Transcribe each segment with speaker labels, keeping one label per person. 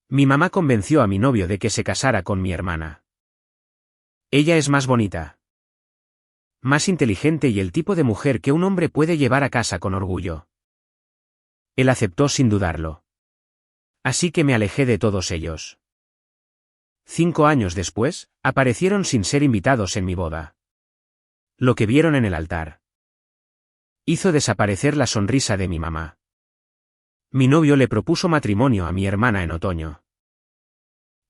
Speaker 1: Mi mamá convenció a mi novio de que se casara con mi hermana. Ella es más bonita, más inteligente y el tipo de mujer que un hombre puede llevar a casa con orgullo. Él aceptó sin dudarlo. Así que me alejé de todos ellos. 5 años después, aparecieron sin ser invitados en mi boda. Lo que vieron en el altar hizo desaparecer la sonrisa de mi mamá. Mi novio le propuso matrimonio a mi hermana en otoño.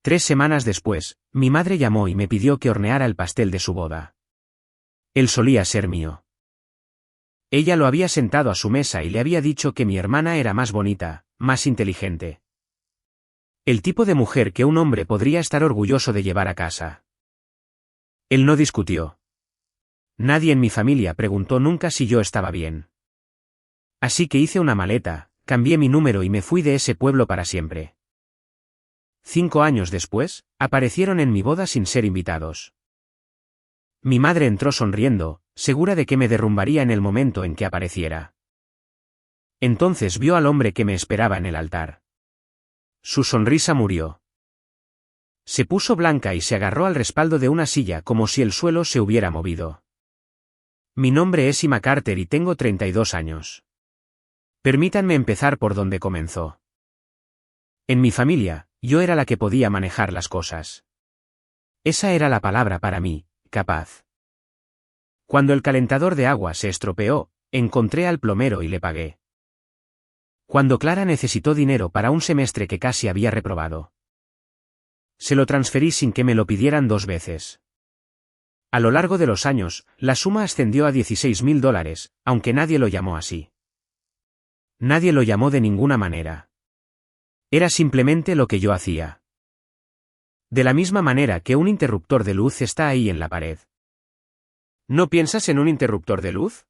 Speaker 1: 3 semanas después, mi madre llamó y me pidió que horneara el pastel de su boda. Él solía ser mío. Ella lo había sentado a su mesa y le había dicho que mi hermana era más bonita, más inteligente. El tipo de mujer que un hombre podría estar orgulloso de llevar a casa. Él no discutió. Nadie en mi familia preguntó nunca si yo estaba bien. Así que hice una maleta, cambié mi número y me fui de ese pueblo para siempre. 5 años después, aparecieron en mi boda sin ser invitados. Mi madre entró sonriendo, segura de que me derrumbaría en el momento en que apareciera. Entonces vio al hombre que me esperaba en el altar. Su sonrisa murió. Se puso blanca y se agarró al respaldo de una silla como si el suelo se hubiera movido. Mi nombre es Ima Carter y tengo 32 años. Permítanme empezar por donde comenzó. En mi familia, yo era la que podía manejar las cosas. Esa era la palabra para mí, capaz. Cuando el calentador de agua se estropeó, encontré al plomero y le pagué. Cuando Clara necesitó dinero para un semestre que casi había reprobado, se lo transferí sin que me lo pidieran 2 veces. A lo largo de los años, la suma ascendió a $16,000, aunque nadie lo llamó así. Nadie lo llamó de ninguna manera. Era simplemente lo que yo hacía. De la misma manera que un interruptor de luz está ahí en la pared. ¿No piensas en un interruptor de luz?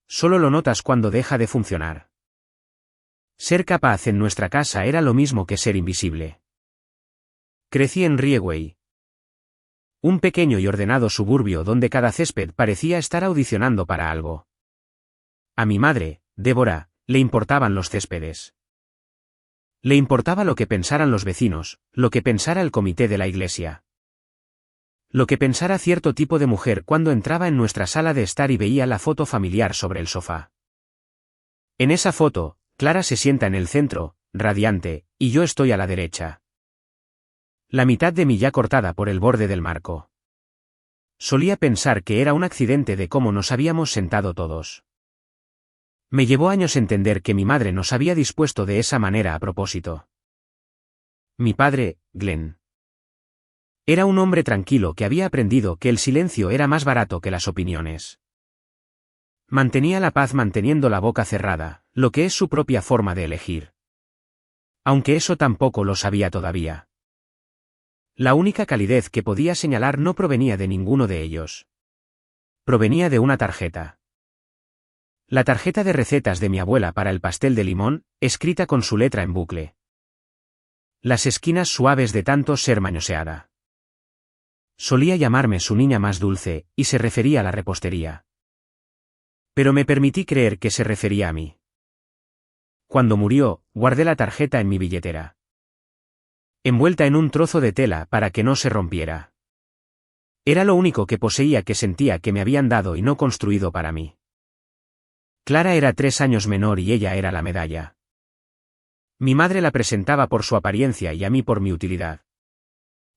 Speaker 1: Solo lo notas cuando deja de funcionar. Ser capaz en nuestra casa era lo mismo que ser invisible. Crecí en Rieway, un pequeño y ordenado suburbio donde cada césped parecía estar audicionando para algo. A mi madre, Débora, le importaban los céspedes. Le importaba lo que pensaran los vecinos, lo que pensara el comité de la iglesia. Lo que pensara cierto tipo de mujer cuando entraba en nuestra sala de estar y veía la foto familiar sobre el sofá. En esa foto, Clara se sienta en el centro, radiante, y yo estoy a la derecha. La mitad de mí ya cortada por el borde del marco. Solía pensar que era un accidente de cómo nos habíamos sentado todos. Me llevó años entender que mi madre nos había dispuesto de esa manera a propósito. Mi padre, Glenn, era un hombre tranquilo que había aprendido que el silencio era más barato que las opiniones. Mantenía la paz manteniendo la boca cerrada, lo que es su propia forma de elegir. Aunque eso tampoco lo sabía todavía. La única calidez que podía señalar no provenía de ninguno de ellos. Provenía de una tarjeta. La tarjeta de recetas de mi abuela para el pastel de limón, escrita con su letra en bucle. Las esquinas suaves de tanto ser manoseada. Solía llamarme su niña más dulce, y se refería a la repostería. Pero me permití creer que se refería a mí. Cuando murió, guardé la tarjeta en mi billetera, envuelta en un trozo de tela para que no se rompiera. Era lo único que poseía que sentía que me habían dado y no construido para mí. Clara era 3 años menor y ella era la medalla. Mi madre la presentaba por su apariencia y a mí por mi utilidad.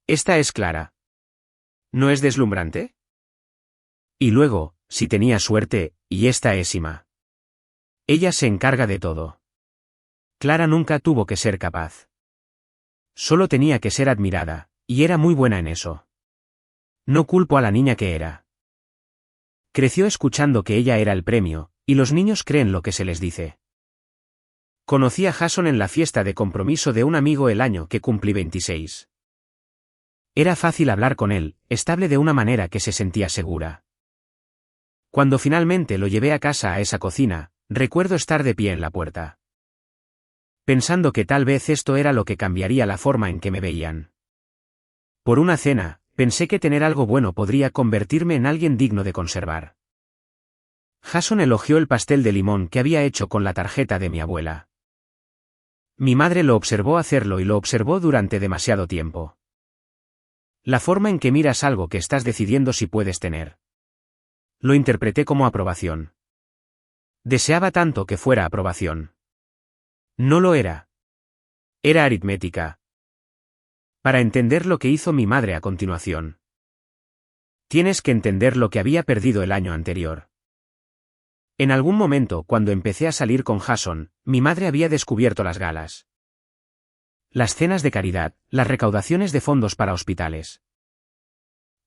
Speaker 1: Esta es Clara. ¿No es deslumbrante? Y luego, si tenía suerte, y esta es Ima. Ella se encarga de todo. Clara nunca tuvo que ser capaz. Solo tenía que ser admirada, y era muy buena en eso. No culpo a la niña que era. Creció escuchando que ella era el premio, y los niños creen lo que se les dice. Conocí a Jason en la fiesta de compromiso de un amigo el año que cumplí 26. Era fácil hablar con él, estable de una manera que se sentía segura. Cuando finalmente lo llevé a casa a esa cocina, recuerdo estar de pie en la puerta, pensando que tal vez esto era lo que cambiaría la forma en que me veían. Por una cena, pensé que tener algo bueno podría convertirme en alguien digno de conservar. Jason elogió el pastel de limón que había hecho con la tarjeta de mi abuela. Mi madre lo observó hacerlo y lo observó durante demasiado tiempo. La forma en que miras algo que estás decidiendo si puedes tener. Lo interpreté como aprobación. Deseaba tanto que fuera aprobación. No lo era. Era aritmética. Para entender lo que hizo mi madre a continuación. Tienes que entender lo que había perdido el año anterior. En algún momento, cuando empecé a salir con Jason, mi madre había descubierto las galas. Las cenas de caridad, las recaudaciones de fondos para hospitales.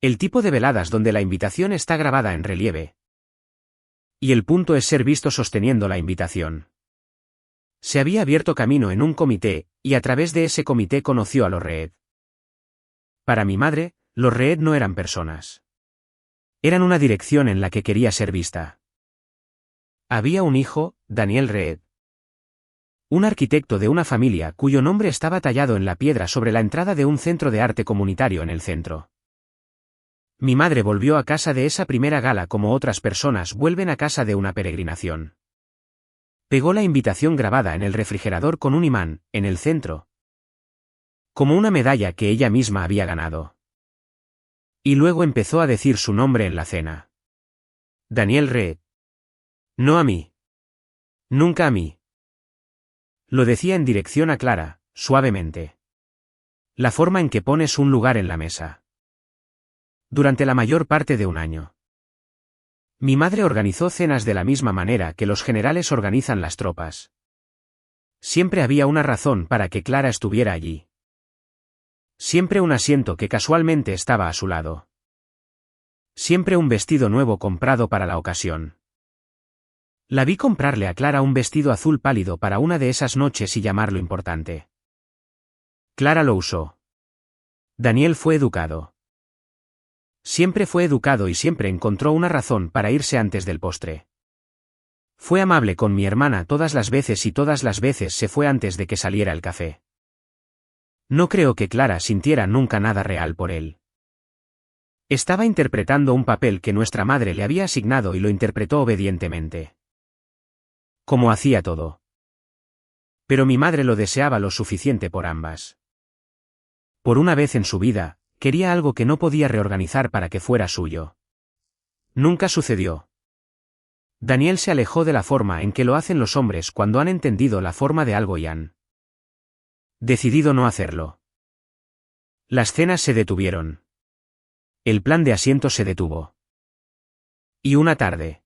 Speaker 1: El tipo de veladas donde la invitación está grabada en relieve. Y el punto es ser visto sosteniendo la invitación. Se había abierto camino en un comité, y a través de ese comité conoció a los Reed. Para mi madre, los Reed no eran personas. Eran una dirección en la que quería ser vista. Había un hijo, Daniel Reed. Un arquitecto de una familia cuyo nombre estaba tallado en la piedra sobre la entrada de un centro de arte comunitario en el centro. Mi madre volvió a casa de esa primera gala como otras personas vuelven a casa de una peregrinación. Pegó la invitación grabada en el refrigerador con un imán, en el centro. Como una medalla que ella misma había ganado. Y luego empezó a decir su nombre en la cena. Daniel Reed. No a mí. Nunca a mí. Lo decía en dirección a Clara, suavemente. La forma en que pones un lugar en la mesa. Durante la mayor parte de un año. Mi madre organizó cenas de la misma manera que los generales organizan las tropas. Siempre había una razón para que Clara estuviera allí. Siempre un asiento que casualmente estaba a su lado. Siempre un vestido nuevo comprado para la ocasión. La vi comprarle a Clara un vestido azul pálido para una de esas noches y llamarlo importante. Clara lo usó. Daniel fue educado. Siempre fue educado y siempre encontró una razón para irse antes del postre. Fue amable con mi hermana todas las veces y todas las veces se fue antes de que saliera el café. No creo que Clara sintiera nunca nada real por él. Estaba interpretando un papel que nuestra madre le había asignado y lo interpretó obedientemente. Como hacía todo. Pero mi madre lo deseaba lo suficiente por ambas. Por una vez en su vida, quería algo que no podía reorganizar para que fuera suyo. Nunca sucedió. Daniel se alejó de la forma en que lo hacen los hombres cuando han entendido la forma de algo y han decidido no hacerlo. Las cenas se detuvieron. El plan de asientos se detuvo. Y una tarde.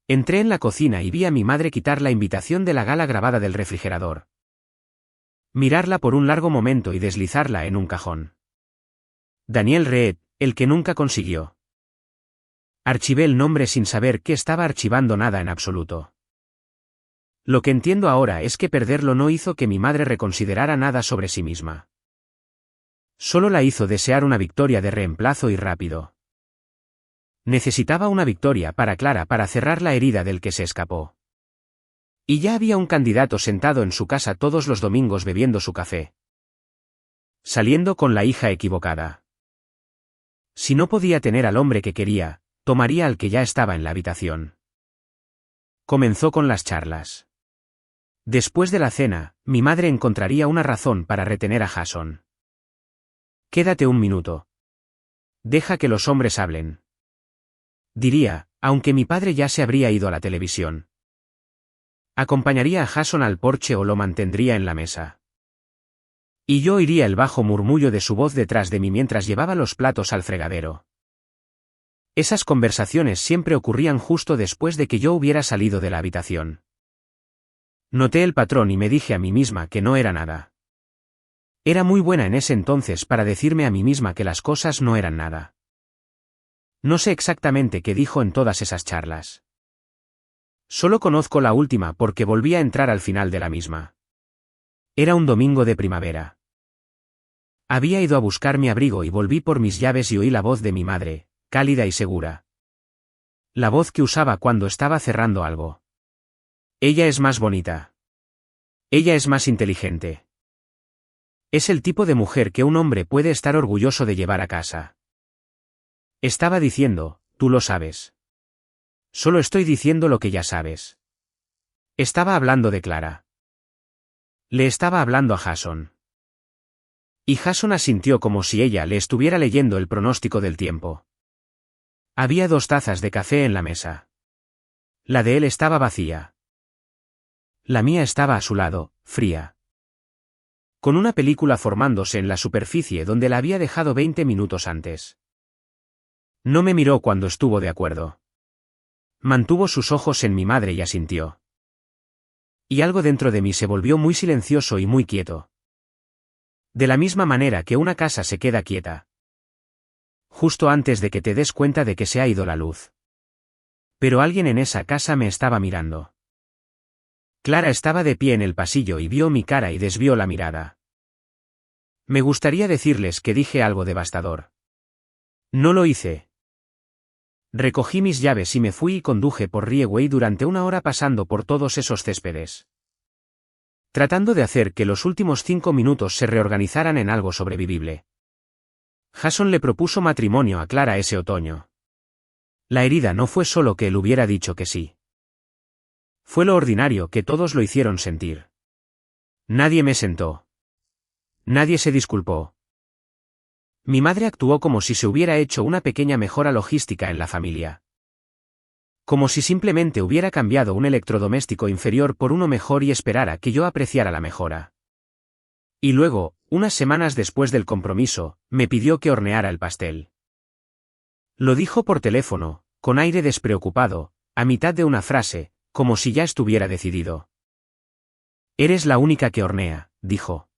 Speaker 1: Entré en la cocina y vi a mi madre quitar la invitación de la gala grabada del refrigerador. Mirarla por un largo momento y deslizarla en un cajón. Daniel Reed, el que nunca consiguió. Archivé el nombre sin saber que estaba archivando nada en absoluto. Lo que entiendo ahora es que perderlo no hizo que mi madre reconsiderara nada sobre sí misma. Solo la hizo desear una victoria de reemplazo y rápido. Necesitaba una victoria para Clara para cerrar la herida del que se escapó. Y ya había un candidato sentado en su casa todos los domingos bebiendo su café. Saliendo con la hija equivocada. Si no podía tener al hombre que quería, tomaría al que ya estaba en la habitación. Comenzó con las charlas. Después de la cena, mi madre encontraría una razón para retener a Jason. Quédate un minuto. Deja que los hombres hablen. Diría, aunque mi padre ya se habría ido a la televisión. Acompañaría a Jason al porche o lo mantendría en la mesa. Y yo oiría el bajo murmullo de su voz detrás de mí mientras llevaba los platos al fregadero. Esas conversaciones siempre ocurrían justo después de que yo hubiera salido de la habitación. Noté el patrón y me dije a mí misma que no era nada. Era muy buena en ese entonces para decirme a mí misma que las cosas no eran nada. No sé exactamente qué dijo en todas esas charlas. Solo conozco la última porque volví a entrar al final de la misma. Era un domingo de primavera. Había ido a buscar mi abrigo y volví por mis llaves y oí la voz de mi madre, cálida y segura. La voz que usaba cuando estaba cerrando algo. Ella es más bonita. Ella es más inteligente. Es el tipo de mujer que un hombre puede estar orgulloso de llevar a casa. Estaba diciendo, tú lo sabes. Solo estoy diciendo lo que ya sabes. Estaba hablando de Clara. Le estaba hablando a Jason. Y Jason asintió como si ella le estuviera leyendo el pronóstico del tiempo. Había 2 tazas de café en la mesa. La de él estaba vacía. La mía estaba a su lado, fría. Con una película formándose en la superficie donde la había dejado 20 minutos antes. No me miró cuando estuvo de acuerdo. Mantuvo sus ojos en mi madre y asintió. Y algo dentro de mí se volvió muy silencioso y muy quieto. De la misma manera que una casa se queda quieta. Justo antes de que te des cuenta de que se ha ido la luz. Pero alguien en esa casa me estaba mirando. Clara estaba de pie en el pasillo y vio mi cara y desvió la mirada. Me gustaría decirles que dije algo devastador. No lo hice. Recogí mis llaves y me fui y conduje por Rieway durante 1 hora pasando por todos esos céspedes. Tratando de hacer que los últimos 5 minutos se reorganizaran en algo sobrevivible. Jason le propuso matrimonio a Clara ese otoño. La herida no fue solo que él hubiera dicho que sí. Fue lo ordinario que todos lo hicieron sentir. Nadie me sentó. Nadie se disculpó. Mi madre actuó como si se hubiera hecho una pequeña mejora logística en la familia. Como si simplemente hubiera cambiado un electrodoméstico inferior por uno mejor y esperara que yo apreciara la mejora. Y luego, unas semanas después del compromiso, me pidió que horneara el pastel. Lo dijo por teléfono, con aire despreocupado, a mitad de una frase, como si ya estuviera decidido. Eres la única que hornea, dijo.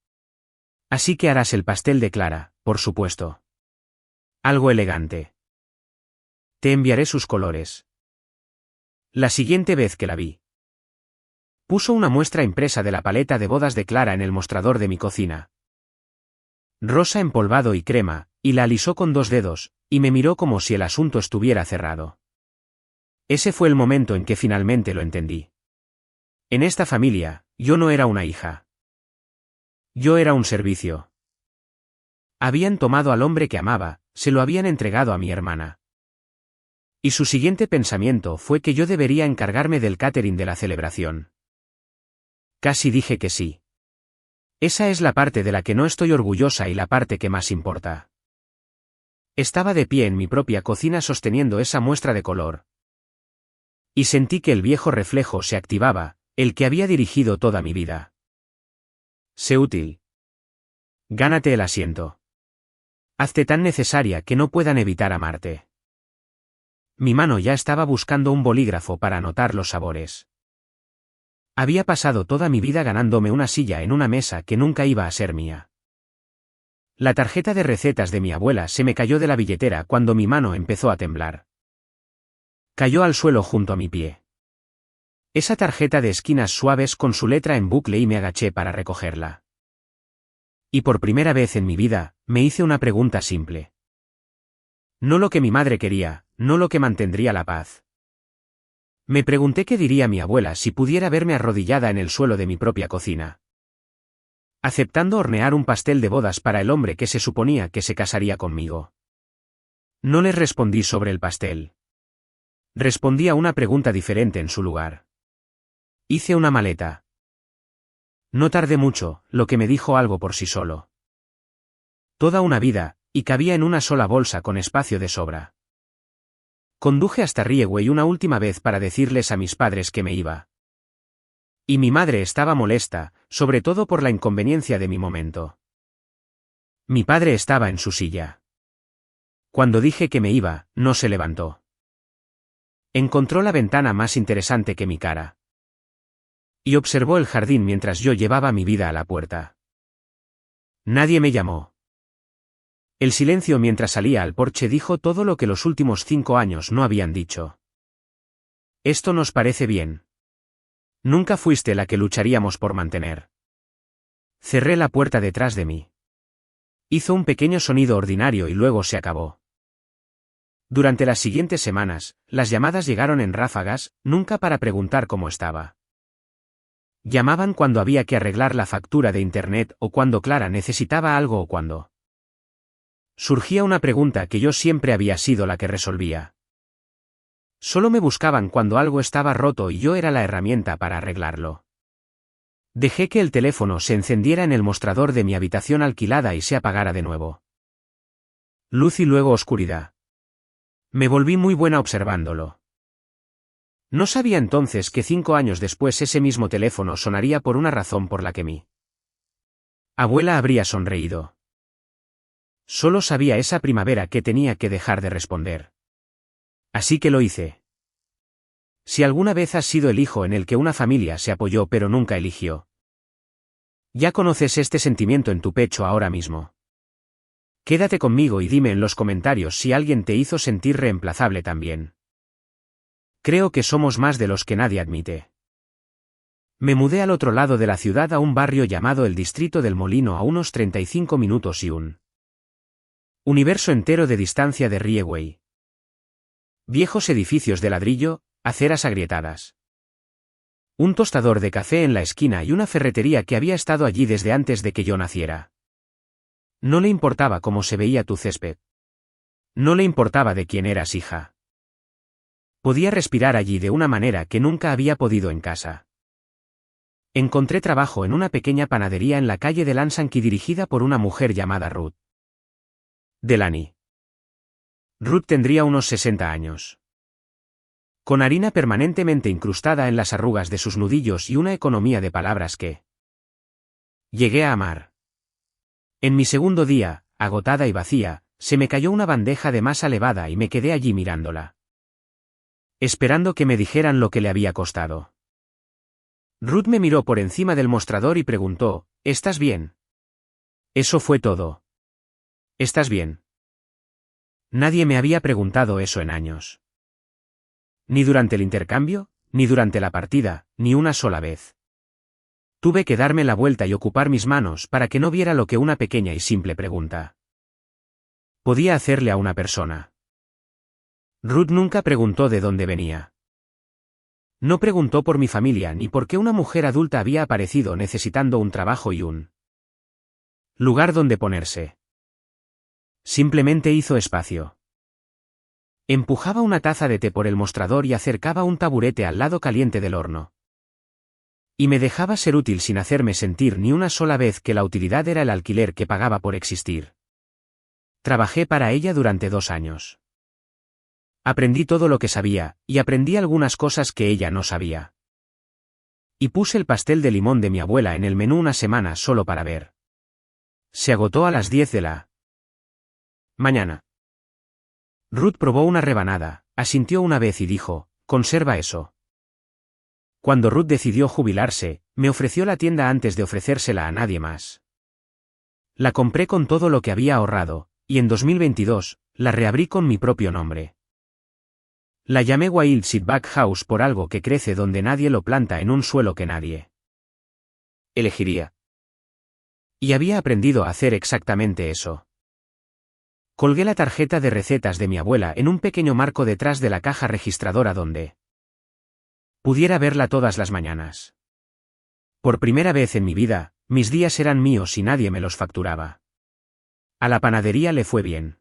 Speaker 1: Así que harás el pastel de Clara, por supuesto. Algo elegante. Te enviaré sus colores. La siguiente vez que la vi. Puso una muestra impresa de la paleta de bodas de Clara en el mostrador de mi cocina. Rosa empolvado y crema, y la alisó con 2 dedos, y me miró como si el asunto estuviera cerrado. Ese fue el momento en que finalmente lo entendí. En esta familia, yo no era una hija. Yo era un servicio. Habían tomado al hombre que amaba, se lo habían entregado a mi hermana. Y su siguiente pensamiento fue que yo debería encargarme del catering de la celebración. Casi dije que sí. Esa es la parte de la que no estoy orgullosa y la parte que más importa. Estaba de pie en mi propia cocina sosteniendo esa muestra de color. Y sentí que el viejo reflejo se activaba, el que había dirigido toda mi vida. Sé útil. Gánate el asiento. Hazte tan necesaria que no puedan evitar amarte. Mi mano ya estaba buscando un bolígrafo para anotar los sabores. Había pasado toda mi vida ganándome una silla en una mesa que nunca iba a ser mía. La tarjeta de recetas de mi abuela se me cayó de la billetera cuando mi mano empezó a temblar. Cayó al suelo junto a mi pie. Esa tarjeta de esquinas suaves con su letra en bucle y me agaché para recogerla. Y por primera vez en mi vida, me hice una pregunta simple. No lo que mi madre quería, no lo que mantendría la paz. Me pregunté qué diría mi abuela si pudiera verme arrodillada en el suelo de mi propia cocina. Aceptando hornear un pastel de bodas para el hombre que se suponía que se casaría conmigo. No les respondí sobre el pastel. Respondí a una pregunta diferente en su lugar. Hice una maleta. No tardé mucho, lo que me dijo algo por sí solo. Toda una vida, y cabía en una sola bolsa con espacio de sobra. Conduje hasta Rieway una última vez para decirles a mis padres que me iba. Y mi madre estaba molesta, sobre todo por la inconveniencia de mi momento. Mi padre estaba en su silla. Cuando dije que me iba, no se levantó. Encontró la ventana más interesante que mi cara. Y observó el jardín mientras yo llevaba mi vida a la puerta. Nadie me llamó. El silencio mientras salía al porche dijo todo lo que los últimos 5 años no habían dicho. Esto nos parece bien. Nunca fuiste la que lucharíamos por mantener. Cerré la puerta detrás de mí. Hizo un pequeño sonido ordinario y luego se acabó. Durante las siguientes semanas, las llamadas llegaron en ráfagas, nunca para preguntar cómo estaba. Llamaban cuando había que arreglar la factura de internet o cuando Clara necesitaba algo o cuando surgía una pregunta que yo siempre había sido la que resolvía. Solo me buscaban cuando algo estaba roto y yo era la herramienta para arreglarlo. Dejé que el teléfono se encendiera en el mostrador de mi habitación alquilada y se apagara de nuevo. Luz y luego oscuridad. Me volví muy buena observándolo. No sabía entonces que 5 años después ese mismo teléfono sonaría por una razón por la que mi abuela habría sonreído. Solo sabía esa primavera que tenía que dejar de responder. Así que lo hice. Si alguna vez has sido el hijo en el que una familia se apoyó pero nunca eligió, ya conoces este sentimiento en tu pecho ahora mismo. Quédate conmigo y dime en los comentarios si alguien te hizo sentir reemplazable también. Creo que somos más de los que nadie admite. Me mudé al otro lado de la ciudad a un barrio llamado el Distrito del Molino a unos 35 minutos y un universo entero de distancia de Rieway. Viejos edificios de ladrillo, aceras agrietadas. Un tostador de café en la esquina y una ferretería que había estado allí desde antes de que yo naciera. No le importaba cómo se veía tu césped. No le importaba de quién eras hija. Podía respirar allí de una manera que nunca había podido en casa. Encontré trabajo en una pequeña panadería en la calle de Lansanky dirigida por una mujer llamada Ruth Delaney. Ruth tendría unos 60 años. Con harina permanentemente incrustada en las arrugas de sus nudillos y una economía de palabras que llegué a amar. En mi segundo día, agotada y vacía, se me cayó una bandeja de masa levada y me quedé allí mirándola, esperando que me dijeran lo que le había costado. Ruth me miró por encima del mostrador y preguntó, ¿estás bien? Eso fue todo. ¿Estás bien? Nadie me había preguntado eso en años. Ni durante el intercambio, ni durante la partida, ni una sola vez. Tuve que darme la vuelta y ocupar mis manos para que no viera lo que una pequeña y simple pregunta podía hacerle a una persona. Ruth nunca preguntó de dónde venía. No preguntó por mi familia ni por qué una mujer adulta había aparecido necesitando un trabajo y un lugar donde ponerse. Simplemente hizo espacio. Empujaba una taza de té por el mostrador y acercaba un taburete al lado caliente del horno. Y me dejaba ser útil sin hacerme sentir ni una sola vez que la utilidad era el alquiler que pagaba por existir. Trabajé para ella durante 2 años. Aprendí todo lo que sabía, y aprendí algunas cosas que ella no sabía. Y puse el pastel de limón de mi abuela en el menú una semana solo para ver. Se agotó a las 10 de la mañana. Ruth probó una rebanada, asintió una vez y dijo, «Conserva eso». Cuando Ruth decidió jubilarse, me ofreció la tienda antes de ofrecérsela a nadie más. La compré con todo lo que había ahorrado, y en 2022, la reabrí con mi propio nombre. La llamé Wild Seedback House por algo que crece donde nadie lo planta en un suelo que nadie elegiría. Y había aprendido a hacer exactamente eso. Colgué la tarjeta de recetas de mi abuela en un pequeño marco detrás de la caja registradora donde pudiera verla todas las mañanas. Por primera vez en mi vida, mis días eran míos y nadie me los facturaba. A la panadería le fue bien.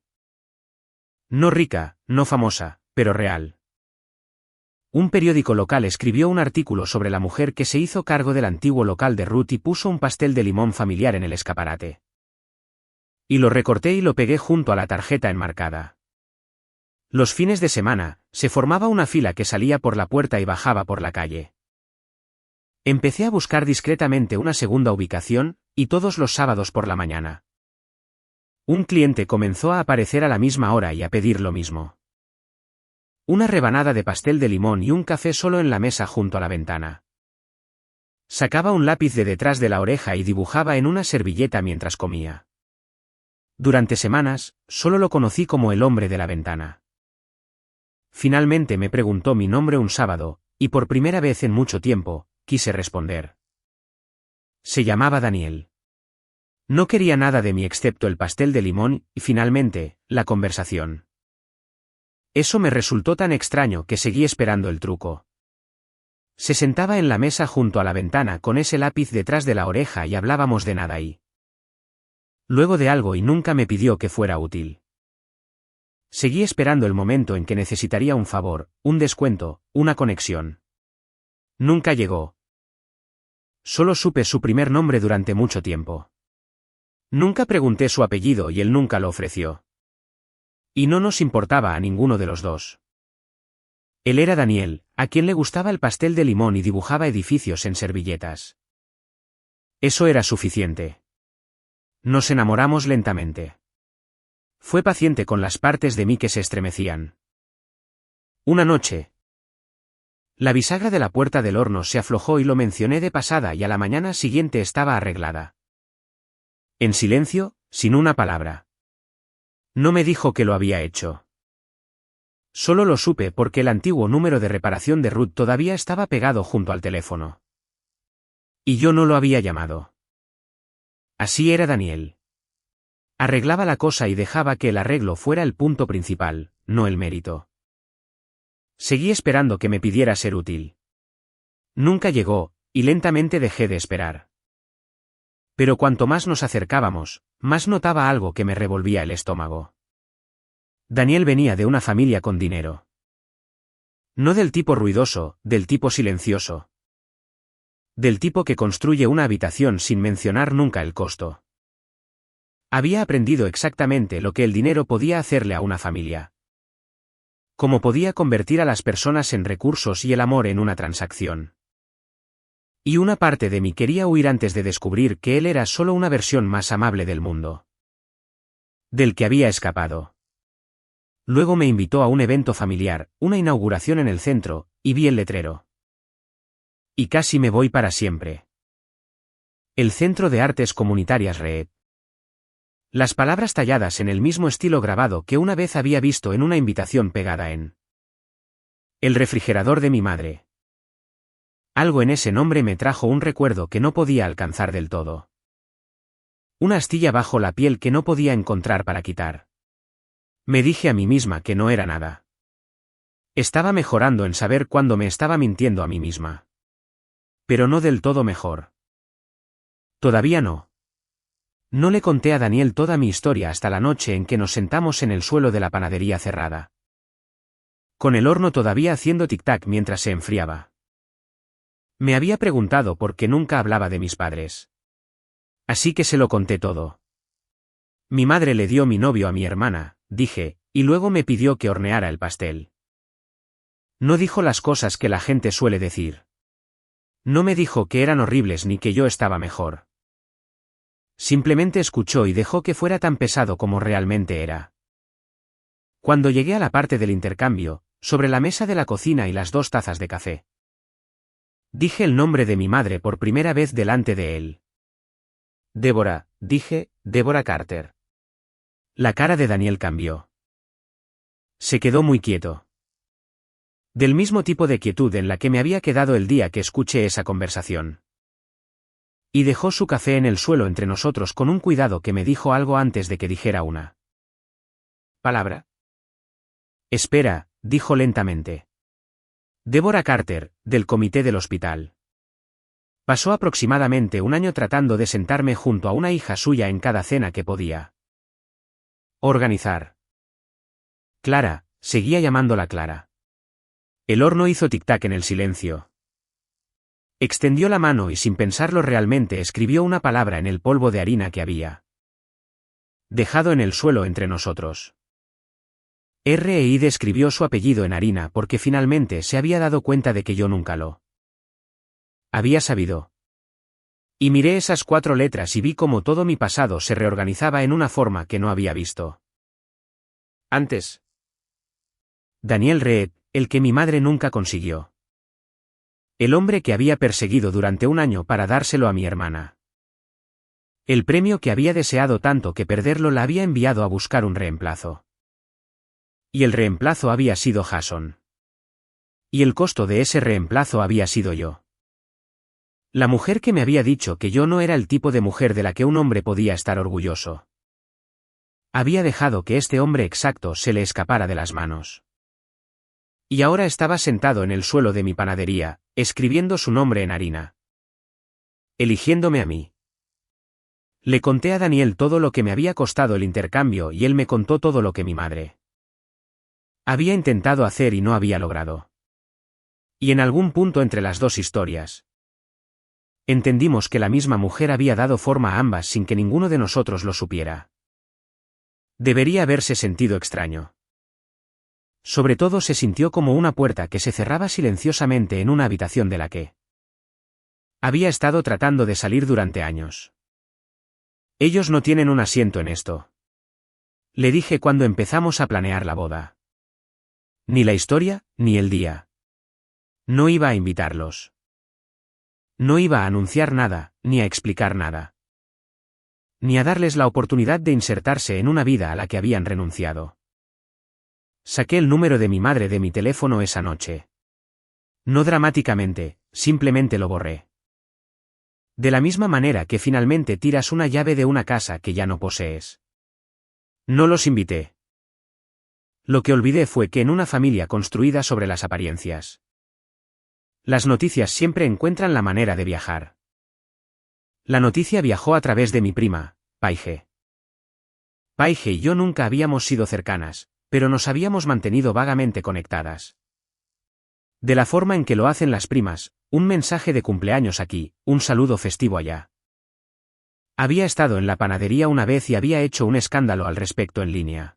Speaker 1: No rica, no famosa, pero real. Un periódico local escribió un artículo sobre la mujer que se hizo cargo del antiguo local de Ruth y puso un pastel de limón familiar en el escaparate. Y lo recorté y lo pegué junto a la tarjeta enmarcada. Los fines de semana, se formaba una fila que salía por la puerta y bajaba por la calle. Empecé a buscar discretamente una segunda ubicación, y todos los sábados por la mañana. Un cliente comenzó a aparecer a la misma hora y a pedir lo mismo. Una rebanada de pastel de limón y un café solo en la mesa junto a la ventana. Sacaba un lápiz de detrás de la oreja y dibujaba en una servilleta mientras comía. Durante semanas, solo lo conocí como el hombre de la ventana. Finalmente me preguntó mi nombre un sábado, y por primera vez en mucho tiempo, quise responder. Se llamaba Daniel. No quería nada de mí excepto el pastel de limón, y finalmente, la conversación. Eso me resultó tan extraño que seguí esperando el truco. Se sentaba en la mesa junto a la ventana con ese lápiz detrás de la oreja y hablábamos de nada y luego de algo y nunca me pidió que fuera útil. Seguí esperando el momento en que necesitaría un favor, un descuento, una conexión. Nunca llegó. Solo supe su primer nombre durante mucho tiempo. Nunca pregunté su apellido y él nunca lo ofreció. Y no nos importaba a ninguno de los dos. Él era Daniel, a quien le gustaba el pastel de limón y dibujaba edificios en servilletas. Eso era suficiente. Nos enamoramos lentamente. Fue paciente con las partes de mí que se estremecían. Una noche, la bisagra de la puerta del horno se aflojó y lo mencioné de pasada y a la mañana siguiente estaba arreglada. En silencio, sin una palabra. No me dijo que lo había hecho. Solo lo supe porque el antiguo número de reparación de Ruth todavía estaba pegado junto al teléfono. Y yo no lo había llamado. Así era Daniel. Arreglaba la cosa y dejaba que el arreglo fuera el punto principal, no el mérito. Seguí esperando que me pidiera ser útil. Nunca llegó, y lentamente dejé de esperar. Pero cuanto más nos acercábamos, más notaba algo que me revolvía el estómago. Daniel venía de una familia con dinero. No del tipo ruidoso, del tipo silencioso. Del tipo que construye una habitación sin mencionar nunca el costo. Había aprendido exactamente lo que el dinero podía hacerle a una familia. Cómo podía convertir a las personas en recursos y el amor en una transacción. Y una parte de mí quería huir antes de descubrir que él era solo una versión más amable del mundo. Del que había escapado. Luego me invitó a un evento familiar, una inauguración en el centro, y vi el letrero. Y casi me voy para siempre. El Centro de Artes Comunitarias Reed. Las palabras talladas en el mismo estilo grabado que una vez había visto en una invitación pegada en el refrigerador de mi madre. Algo en ese nombre me trajo un recuerdo que no podía alcanzar del todo. Una astilla bajo la piel que no podía encontrar para quitar. Me dije a mí misma que no era nada. Estaba mejorando en saber cuándo me estaba mintiendo a mí misma. Pero no del todo mejor. Todavía no. No le conté a Daniel toda mi historia hasta la noche en que nos sentamos en el suelo de la panadería cerrada. Con el horno todavía haciendo tic-tac mientras se enfriaba. Me había preguntado por qué nunca hablaba de mis padres. Así que se lo conté todo. Mi madre le dio mi novio a mi hermana, dije, y luego me pidió que horneara el pastel. No dijo las cosas que la gente suele decir. No me dijo que eran horribles ni que yo estaba mejor. Simplemente escuchó y dejó que fuera tan pesado como realmente era. Cuando llegué a la parte del intercambio, sobre la mesa de la cocina y las 2 tazas de café. Dije el nombre de mi madre por primera vez delante de él. Débora, dije, Débora Carter. La cara de Daniel cambió. Se quedó muy quieto. Del mismo tipo de quietud en la que me había quedado el día que escuché esa conversación. Y dejó su café en el suelo entre nosotros con un cuidado que me dijo algo antes de que dijera una palabra. Espera, dijo lentamente. Débora Carter, del comité del hospital. Pasó aproximadamente un año tratando de sentarme junto a una hija suya en cada cena que podía organizar. Clara, seguía llamándola Clara. El horno hizo tic-tac en el silencio. Extendió la mano y sin pensarlo realmente escribió una palabra en el polvo de harina que había dejado en el suelo entre nosotros. Reid escribió su apellido en harina porque finalmente se había dado cuenta de que yo nunca lo había sabido. Y miré esas 4 letras y vi cómo todo mi pasado se reorganizaba en una forma que no había visto antes. Daniel Reed, el que mi madre nunca consiguió. El hombre que había perseguido durante un año para dárselo a mi hermana. El premio que había deseado tanto que perderlo la había enviado a buscar un reemplazo. Y el reemplazo había sido Jason. Y el costo de ese reemplazo había sido yo. La mujer que me había dicho que yo no era el tipo de mujer de la que un hombre podía estar orgulloso. Había dejado que este hombre exacto se le escapara de las manos. Y ahora estaba sentado en el suelo de mi panadería, escribiendo su nombre en harina. Eligiéndome a mí. Le conté a Daniel todo lo que me había costado el intercambio y él me contó todo lo que mi madre había intentado hacer y no había logrado. Y en algún punto entre las 2 historias. Entendimos que la misma mujer había dado forma a ambas sin que ninguno de nosotros lo supiera. Debería haberse sentido extraño. Sobre todo se sintió como una puerta que se cerraba silenciosamente en una habitación de la que había estado tratando de salir durante años. Ellos no tienen un asiento en esto. Le dije cuando empezamos a planear la boda. Ni la historia, ni el día. No iba a invitarlos. No iba a anunciar nada, ni a explicar nada. Ni a darles la oportunidad de insertarse en una vida a la que habían renunciado. Saqué el número de mi madre de mi teléfono esa noche. No dramáticamente, simplemente lo borré. De la misma manera que finalmente tiras una llave de una casa que ya no posees. No los invité. Lo que olvidé fue que en una familia construida sobre las apariencias, las noticias siempre encuentran la manera de viajar. La noticia viajó a través de mi prima, Paige. Paige y yo nunca habíamos sido cercanas, pero nos habíamos mantenido vagamente conectadas. De la forma en que lo hacen las primas, un mensaje de cumpleaños aquí, un saludo festivo allá. Había estado en la panadería una vez y había hecho un escándalo al respecto en línea.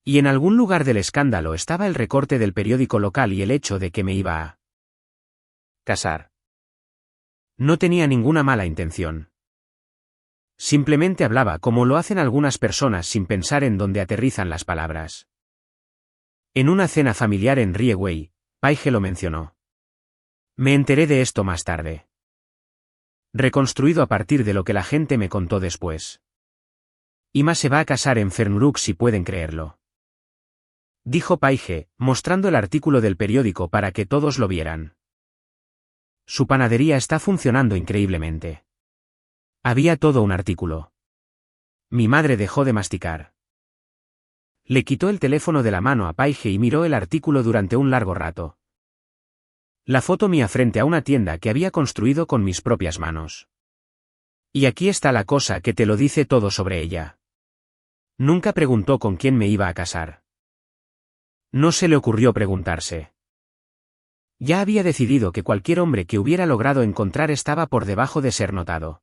Speaker 1: Y en algún lugar del escándalo estaba el recorte del periódico local y el hecho de que me iba a casar. No tenía ninguna mala intención. Simplemente hablaba como lo hacen algunas personas sin pensar en dónde aterrizan las palabras. En una cena familiar en Rieway, Paige lo mencionó. Me enteré de esto más tarde. Reconstruido a partir de lo que la gente me contó después. Ima se va a casar en Fernbrook si pueden creerlo. Dijo Paige, mostrando el artículo del periódico para que todos lo vieran. Su panadería está funcionando increíblemente. Había todo un artículo. Mi madre dejó de masticar. Le quitó el teléfono de la mano a Paige y miró el artículo durante un largo rato. La foto mía frente a una tienda que había construido con mis propias manos. Y aquí está la cosa que te lo dice todo sobre ella. Nunca preguntó con quién me iba a casar. No se le ocurrió preguntarse. Ya había decidido que cualquier hombre que hubiera logrado encontrar estaba por debajo de ser notado.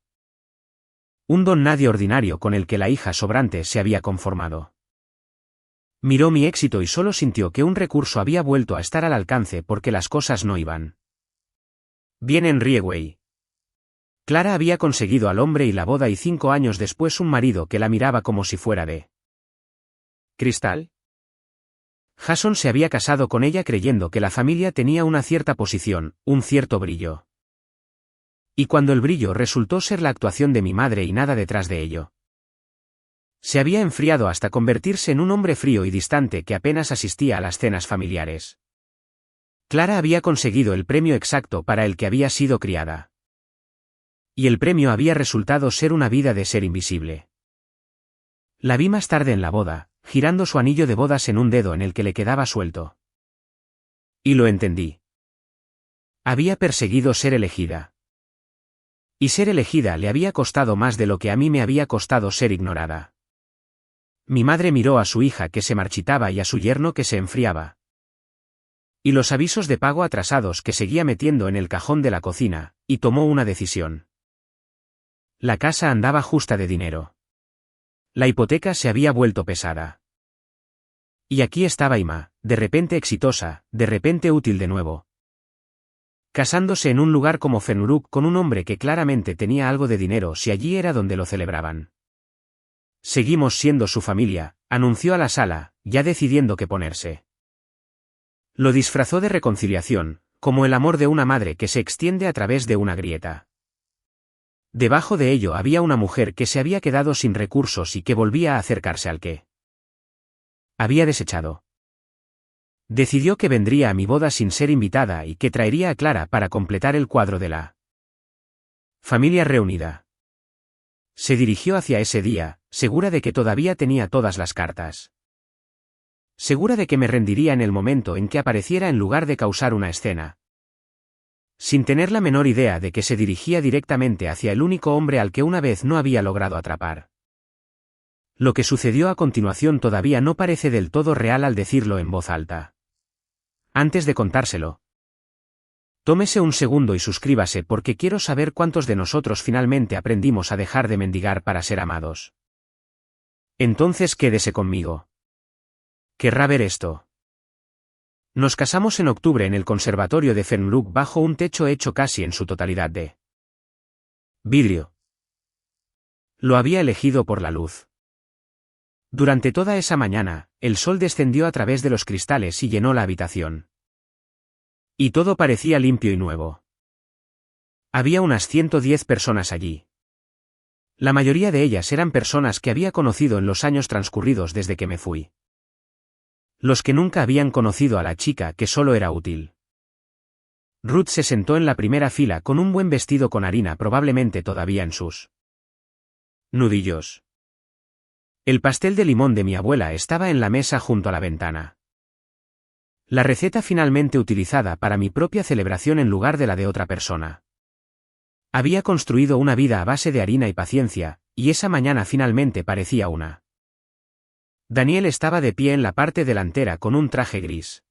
Speaker 1: Un don nadie ordinario con el que la hija sobrante se había conformado. Miró mi éxito y solo sintió que un recurso había vuelto a estar al alcance porque las cosas no iban bien en Rieway. Clara había conseguido al hombre y la boda y 5 años después un marido que la miraba como si fuera de cristal. Jason se había casado con ella creyendo que la familia tenía una cierta posición, un cierto brillo. Y cuando el brillo resultó ser la actuación de mi madre y nada detrás de ello. Se había enfriado hasta convertirse en un hombre frío y distante que apenas asistía a las cenas familiares. Clara había conseguido el premio exacto para el que había sido criada. Y el premio había resultado ser una vida de ser invisible. La vi más tarde en la boda, girando su anillo de bodas en un dedo en el que le quedaba suelto. Y lo entendí. Había perseguido ser elegida. Y ser elegida le había costado más de lo que a mí me había costado ser ignorada. Mi madre miró a su hija que se marchitaba y a su yerno que se enfriaba. Y los avisos de pago atrasados que seguía metiendo en el cajón de la cocina, y tomó una decisión. La casa andaba justa de dinero. La hipoteca se había vuelto pesada. Y aquí estaba Ima, de repente exitosa, de repente útil de nuevo. Casándose en un lugar como Fenuruk con un hombre que claramente tenía algo de dinero si allí era donde lo celebraban. Seguimos siendo su familia, anunció a la sala, ya decidiendo qué ponerse. Lo disfrazó de reconciliación, como el amor de una madre que se extiende a través de una grieta. Debajo de ello había una mujer que se había quedado sin recursos y que volvía a acercarse al que había desechado. Decidió que vendría a mi boda sin ser invitada y que traería a Clara para completar el cuadro de la familia reunida. Se dirigió hacia ese día, segura de que todavía tenía todas las cartas. Segura de que me rendiría en el momento en que apareciera en lugar de causar una escena. Sin tener la menor idea de que se dirigía directamente hacia el único hombre al que una vez no había logrado atrapar. Lo que sucedió a continuación todavía no parece del todo real al decirlo en voz alta. Antes de contárselo, Tómese un segundo y suscríbase porque quiero saber cuántos de nosotros finalmente aprendimos a dejar de mendigar para ser amados. Entonces quédese conmigo. Querrá ver esto. Nos casamos en octubre en el conservatorio de Fernbrook bajo un techo hecho casi en su totalidad de vidrio. Lo había elegido por la luz. Durante toda esa mañana, el sol descendió a través de los cristales y llenó la habitación. Y todo parecía limpio y nuevo. Había unas 110 personas allí. La mayoría de ellas eran personas que había conocido en los años transcurridos desde que me fui. Los que nunca habían conocido a la chica que solo era útil. Ruth se sentó en la primera fila con un buen vestido con harina probablemente todavía en sus nudillos. El pastel de limón de mi abuela estaba en la mesa junto a la ventana. La receta finalmente utilizada para mi propia celebración en lugar de la de otra persona. Había construido una vida a base de harina y paciencia, y esa mañana finalmente parecía una. Daniel estaba de pie en la parte delantera con un traje gris.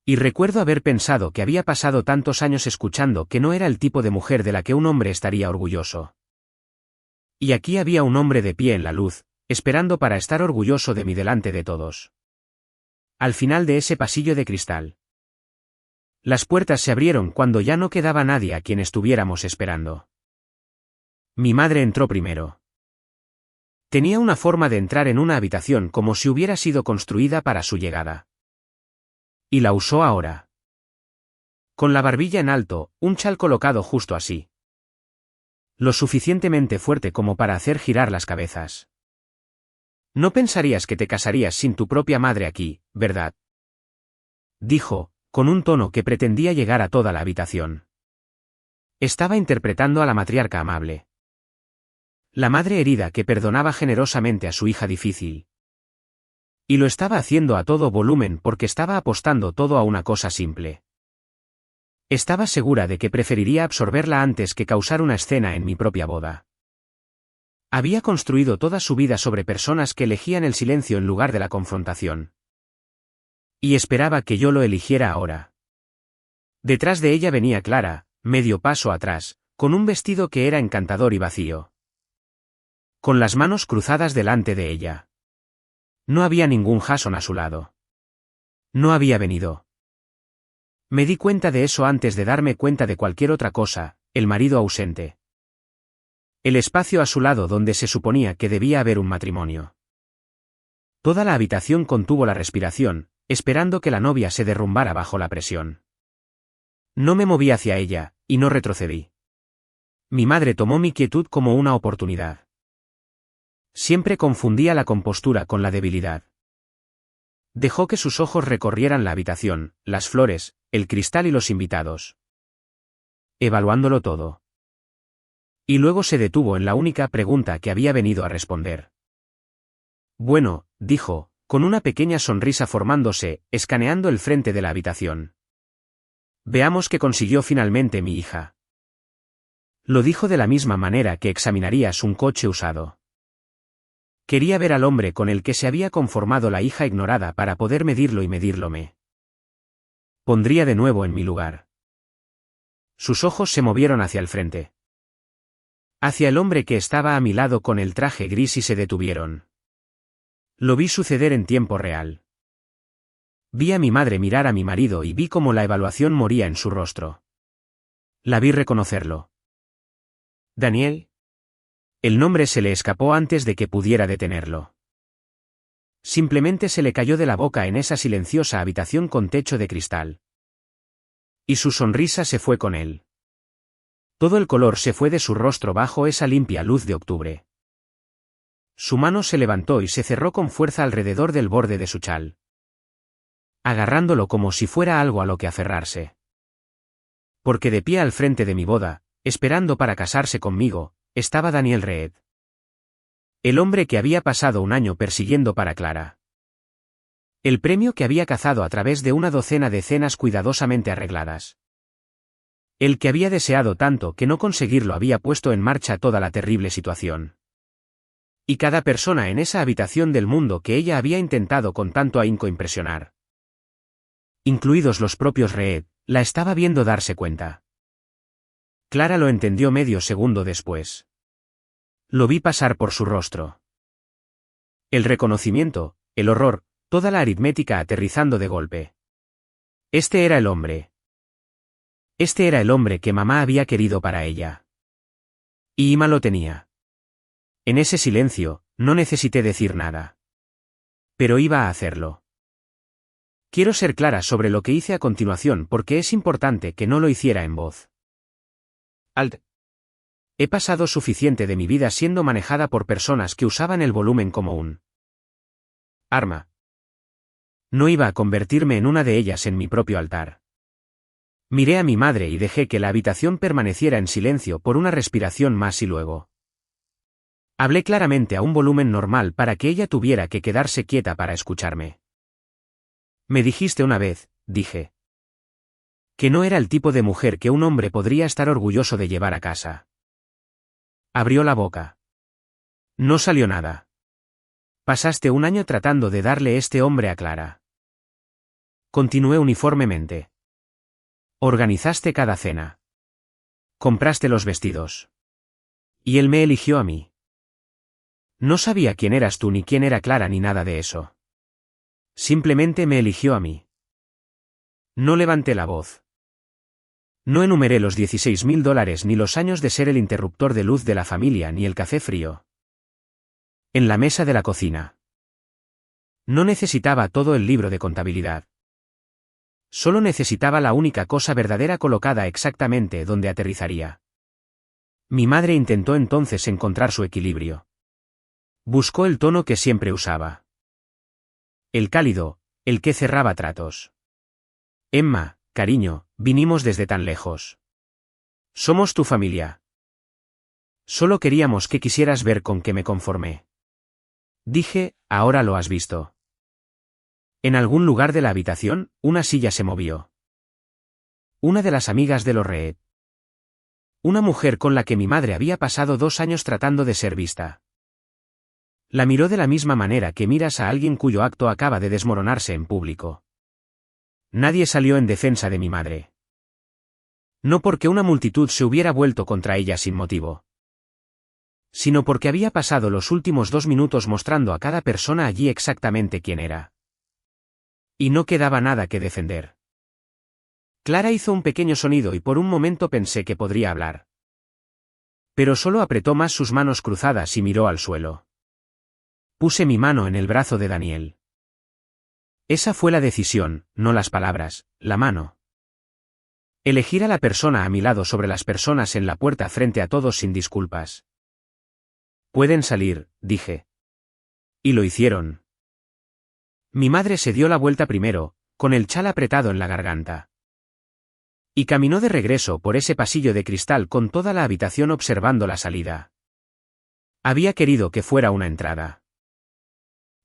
Speaker 1: Y recuerdo haber pensado que había pasado tantos años escuchando que no era el tipo de mujer de la que un hombre estaría orgulloso. Y aquí había un hombre de pie en la luz, esperando para estar orgulloso de mí delante de todos. Al final de ese pasillo de cristal. Las puertas se abrieron cuando ya no quedaba nadie a quien estuviéramos esperando. Mi madre entró primero. Tenía una forma de entrar en una habitación como si hubiera sido construida para su llegada. Y la usó ahora. Con la barbilla en alto, un chal colocado justo así. Lo suficientemente fuerte como para hacer girar las cabezas. No pensarías que te casarías sin tu propia madre aquí, ¿verdad? Dijo, con un tono que pretendía llegar a toda la habitación. Estaba interpretando a la matriarca amable. La madre herida que perdonaba generosamente a su hija difícil. Y lo estaba haciendo a todo volumen porque estaba apostando todo a una cosa simple. Estaba segura de que preferiría absorberla antes que causar una escena en mi propia boda. Había construido toda su vida sobre personas que elegían el silencio en lugar de la confrontación. Y esperaba que yo lo eligiera ahora. Detrás de ella venía Clara, medio paso atrás, con un vestido que era encantador y vacío. Con las manos cruzadas delante de ella. No había ningún Jason a su lado. No había venido. Me di cuenta de eso antes de darme cuenta de cualquier otra cosa, el marido ausente. El espacio a su lado donde se suponía que debía haber un matrimonio. Toda la habitación contuvo la respiración, esperando que la novia se derrumbara bajo la presión. No me moví hacia ella, y no retrocedí. Mi madre tomó mi quietud como una oportunidad. Siempre confundía la compostura con la debilidad. Dejó que sus ojos recorrieran la habitación, las flores, el cristal y los invitados. Evaluándolo todo. Y luego se detuvo en la única pregunta que había venido a responder. Bueno, dijo, con una pequeña sonrisa formándose, escaneando el frente de la habitación. Veamos qué consiguió finalmente mi hija. Lo dijo de la misma manera que examinarías un coche usado. Quería ver al hombre con el que se había conformado la hija ignorada para poder medirlo y medirlo me. Pondría de nuevo en mi lugar. Sus ojos se movieron hacia el frente. Hacia el hombre que estaba a mi lado con el traje gris y se detuvieron. Lo vi suceder en tiempo real. Vi a mi madre mirar a mi marido y vi cómo la evaluación moría en su rostro. La vi reconocerlo. Daniel. El nombre se le escapó antes de que pudiera detenerlo. Simplemente se le cayó de la boca en esa silenciosa habitación con techo de cristal. Y su sonrisa se fue con él. Todo el color se fue de su rostro bajo esa limpia luz de octubre. Su mano se levantó y se cerró con fuerza alrededor del borde de su chal. Agarrándolo como si fuera algo a lo que aferrarse. Porque de pie al frente de mi boda, esperando para casarse conmigo, estaba Daniel Reed. El hombre que había pasado un año persiguiendo para Clara. El premio que había cazado a través de una docena de cenas cuidadosamente arregladas. El que había deseado tanto que no conseguirlo había puesto en marcha toda la terrible situación. Y cada persona en esa habitación del mundo que ella había intentado con tanto ahínco impresionar. Incluidos los propios Reed, La estaba viendo darse cuenta. Clara lo entendió medio segundo después. Lo vi pasar por su rostro. El reconocimiento, el horror, toda la aritmética aterrizando de golpe. Este era el hombre. Este era el hombre que mamá había querido para ella. Y Ima lo tenía. En ese silencio, no necesité decir nada. Pero iba a hacerlo. Quiero ser clara sobre lo que hice a continuación porque es importante que no lo hiciera en voz alta. He pasado suficiente de mi vida siendo manejada por personas que usaban el volumen como un arma. No iba a convertirme en una de ellas en mi propio altar. Miré a mi madre y dejé que la habitación permaneciera en silencio por una respiración más y luego hablé claramente a un volumen normal para que ella tuviera que quedarse quieta para escucharme. Me dijiste una vez, dije, que no era el tipo de mujer que un hombre podría estar orgulloso de llevar a casa. Abrió la boca. No salió nada. Pasaste un año tratando de darle este hombre a Clara. Continué uniformemente. Organizaste cada cena. Compraste los vestidos. Y él me eligió a mí. No sabía quién eras tú ni quién era Clara ni nada de eso. Simplemente me eligió a mí. No levanté la voz. No enumeré los $16.000 ni los años de ser el interruptor de luz de la familia ni el café frío en la mesa de la cocina. No necesitaba todo el libro de contabilidad. Solo necesitaba la única cosa verdadera colocada exactamente donde aterrizaría. Mi madre intentó entonces encontrar su equilibrio. Buscó el tono que siempre usaba. El cálido, el que cerraba tratos. Emma, cariño, vinimos desde tan lejos. Somos tu familia. Solo queríamos que quisieras ver con qué me conformé. Dije, ahora lo has visto. En algún lugar de la habitación, una silla se movió. Una de las amigas de Lorraine. Una mujer con la que mi madre había pasado 2 años tratando de ser vista. La miró de la misma manera que miras a alguien cuyo acto acaba de desmoronarse en público. Nadie salió en defensa de mi madre. No porque una multitud se hubiera vuelto contra ella sin motivo, sino porque había pasado los últimos 2 minutos mostrando a cada persona allí exactamente quién era. Y no quedaba nada que defender. Clara hizo un pequeño sonido y por un momento pensé que podría hablar. Pero solo apretó más sus manos cruzadas y miró al suelo. Puse mi mano en el brazo de Daniel. Esa fue la decisión, no las palabras, la mano. Elegir a la persona a mi lado sobre las personas en la puerta frente a todos sin disculpas. Pueden salir, dije. Y lo hicieron. Mi madre se dio la vuelta primero, con el chal apretado en la garganta. Y caminó de regreso por ese pasillo de cristal con toda la habitación observando la salida. Había querido que fuera una entrada.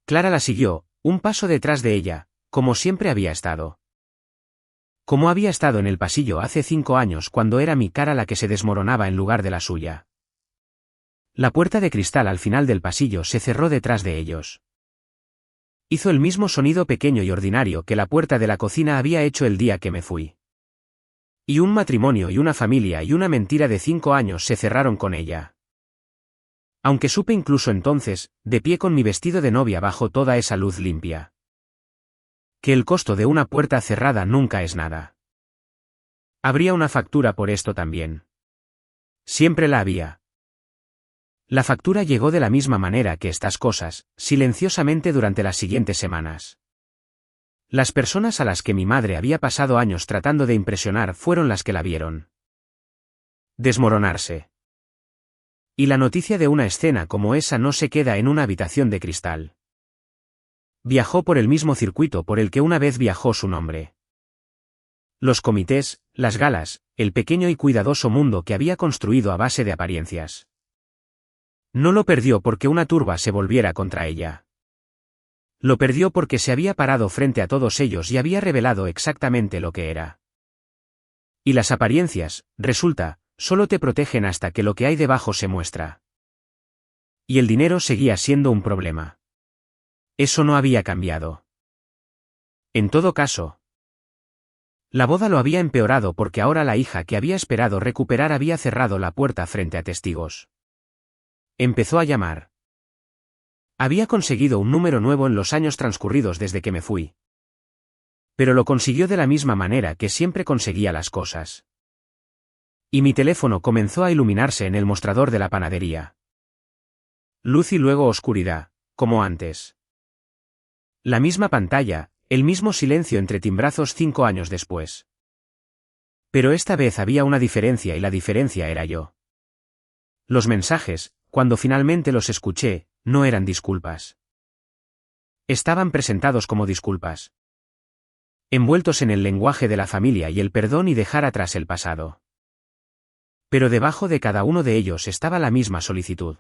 Speaker 1: Clara la siguió, un paso detrás de ella, como siempre había estado. Como había estado en el pasillo hace 5 años cuando era mi cara la que se desmoronaba en lugar de la suya. La puerta de cristal al final del pasillo se cerró detrás de ellos. Hizo el mismo sonido pequeño y ordinario que la puerta de la cocina había hecho el día que me fui. Y un matrimonio y una familia y una mentira de 5 años se cerraron con ella. Aunque supe incluso entonces, de pie con mi vestido de novia bajo toda esa luz limpia, que el costo de una puerta cerrada nunca es nada. Habría una factura por esto también. Siempre la había. La factura llegó de la misma manera que estas cosas, silenciosamente durante las siguientes semanas. Las personas a las que mi madre había pasado años tratando de impresionar fueron las que la vieron desmoronarse. Y la noticia de una escena como esa no se queda en una habitación de cristal. Viajó por el mismo circuito por el que una vez viajó su nombre. Los comités, las galas, el pequeño y cuidadoso mundo que había construido a base de apariencias. No lo perdió porque una turba se volviera contra ella. Lo perdió porque se había parado frente a todos ellos y había revelado exactamente lo que era. Y las apariencias, resulta, solo te protegen hasta que lo que hay debajo se muestra. Y el dinero seguía siendo un problema. Eso no había cambiado. En todo caso, La boda lo había empeorado porque ahora la hija que había esperado recuperar había cerrado la puerta frente a testigos. Empezó a llamar. Había conseguido un número nuevo en los años transcurridos desde que me fui. Pero lo consiguió de la misma manera que siempre conseguía las cosas. Y mi teléfono comenzó a iluminarse en el mostrador de la panadería. Luz y luego oscuridad, como antes. La misma pantalla, el mismo silencio entre timbrazos 5 años después. Pero esta vez había una diferencia y la diferencia era yo. Los mensajes, cuando finalmente los escuché, no eran disculpas. Estaban presentados como disculpas. Envueltos en el lenguaje de la familia y el perdón y dejar atrás el pasado. Pero debajo de cada uno de ellos estaba la misma solicitud.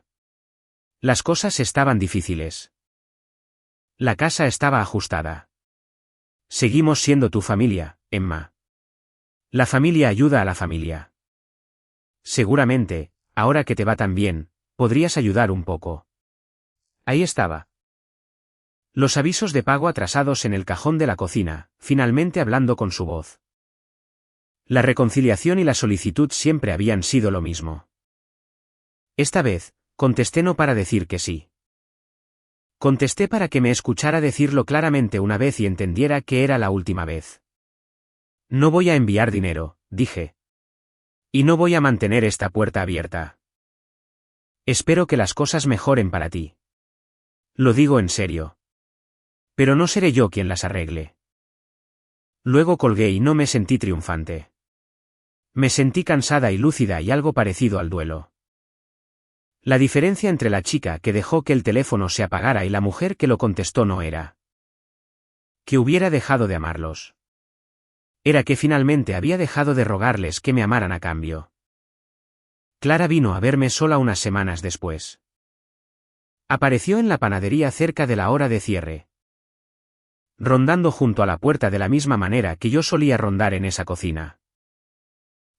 Speaker 1: Las cosas estaban difíciles. La casa estaba ajustada. Seguimos siendo tu familia, Emma. La familia ayuda a la familia. Seguramente, ahora que te va tan bien, podrías ayudar un poco. Ahí estaba. Los avisos de pago atrasados en el cajón de la cocina, finalmente hablando con su voz. La reconciliación y la solicitud siempre habían sido lo mismo. Esta vez, contesté no para decir que sí. Contesté para que me escuchara decirlo claramente una vez y entendiera que era la última vez. No voy a enviar dinero, dije. Y no voy a mantener esta puerta abierta. Espero que las cosas mejoren para ti. Lo digo en serio. Pero no seré yo quien las arregle. Luego colgué y no me sentí triunfante. Me sentí cansada y lúcida y algo parecido al duelo. La diferencia entre la chica que dejó que el teléfono se apagara y la mujer que lo contestó no era que hubiera dejado de amarlos. Era que finalmente había dejado de rogarles que me amaran a cambio. Clara vino a verme sola unas semanas después. Apareció en la panadería cerca de la hora de cierre. Rondando junto a la puerta de la misma manera que yo solía rondar en esa cocina.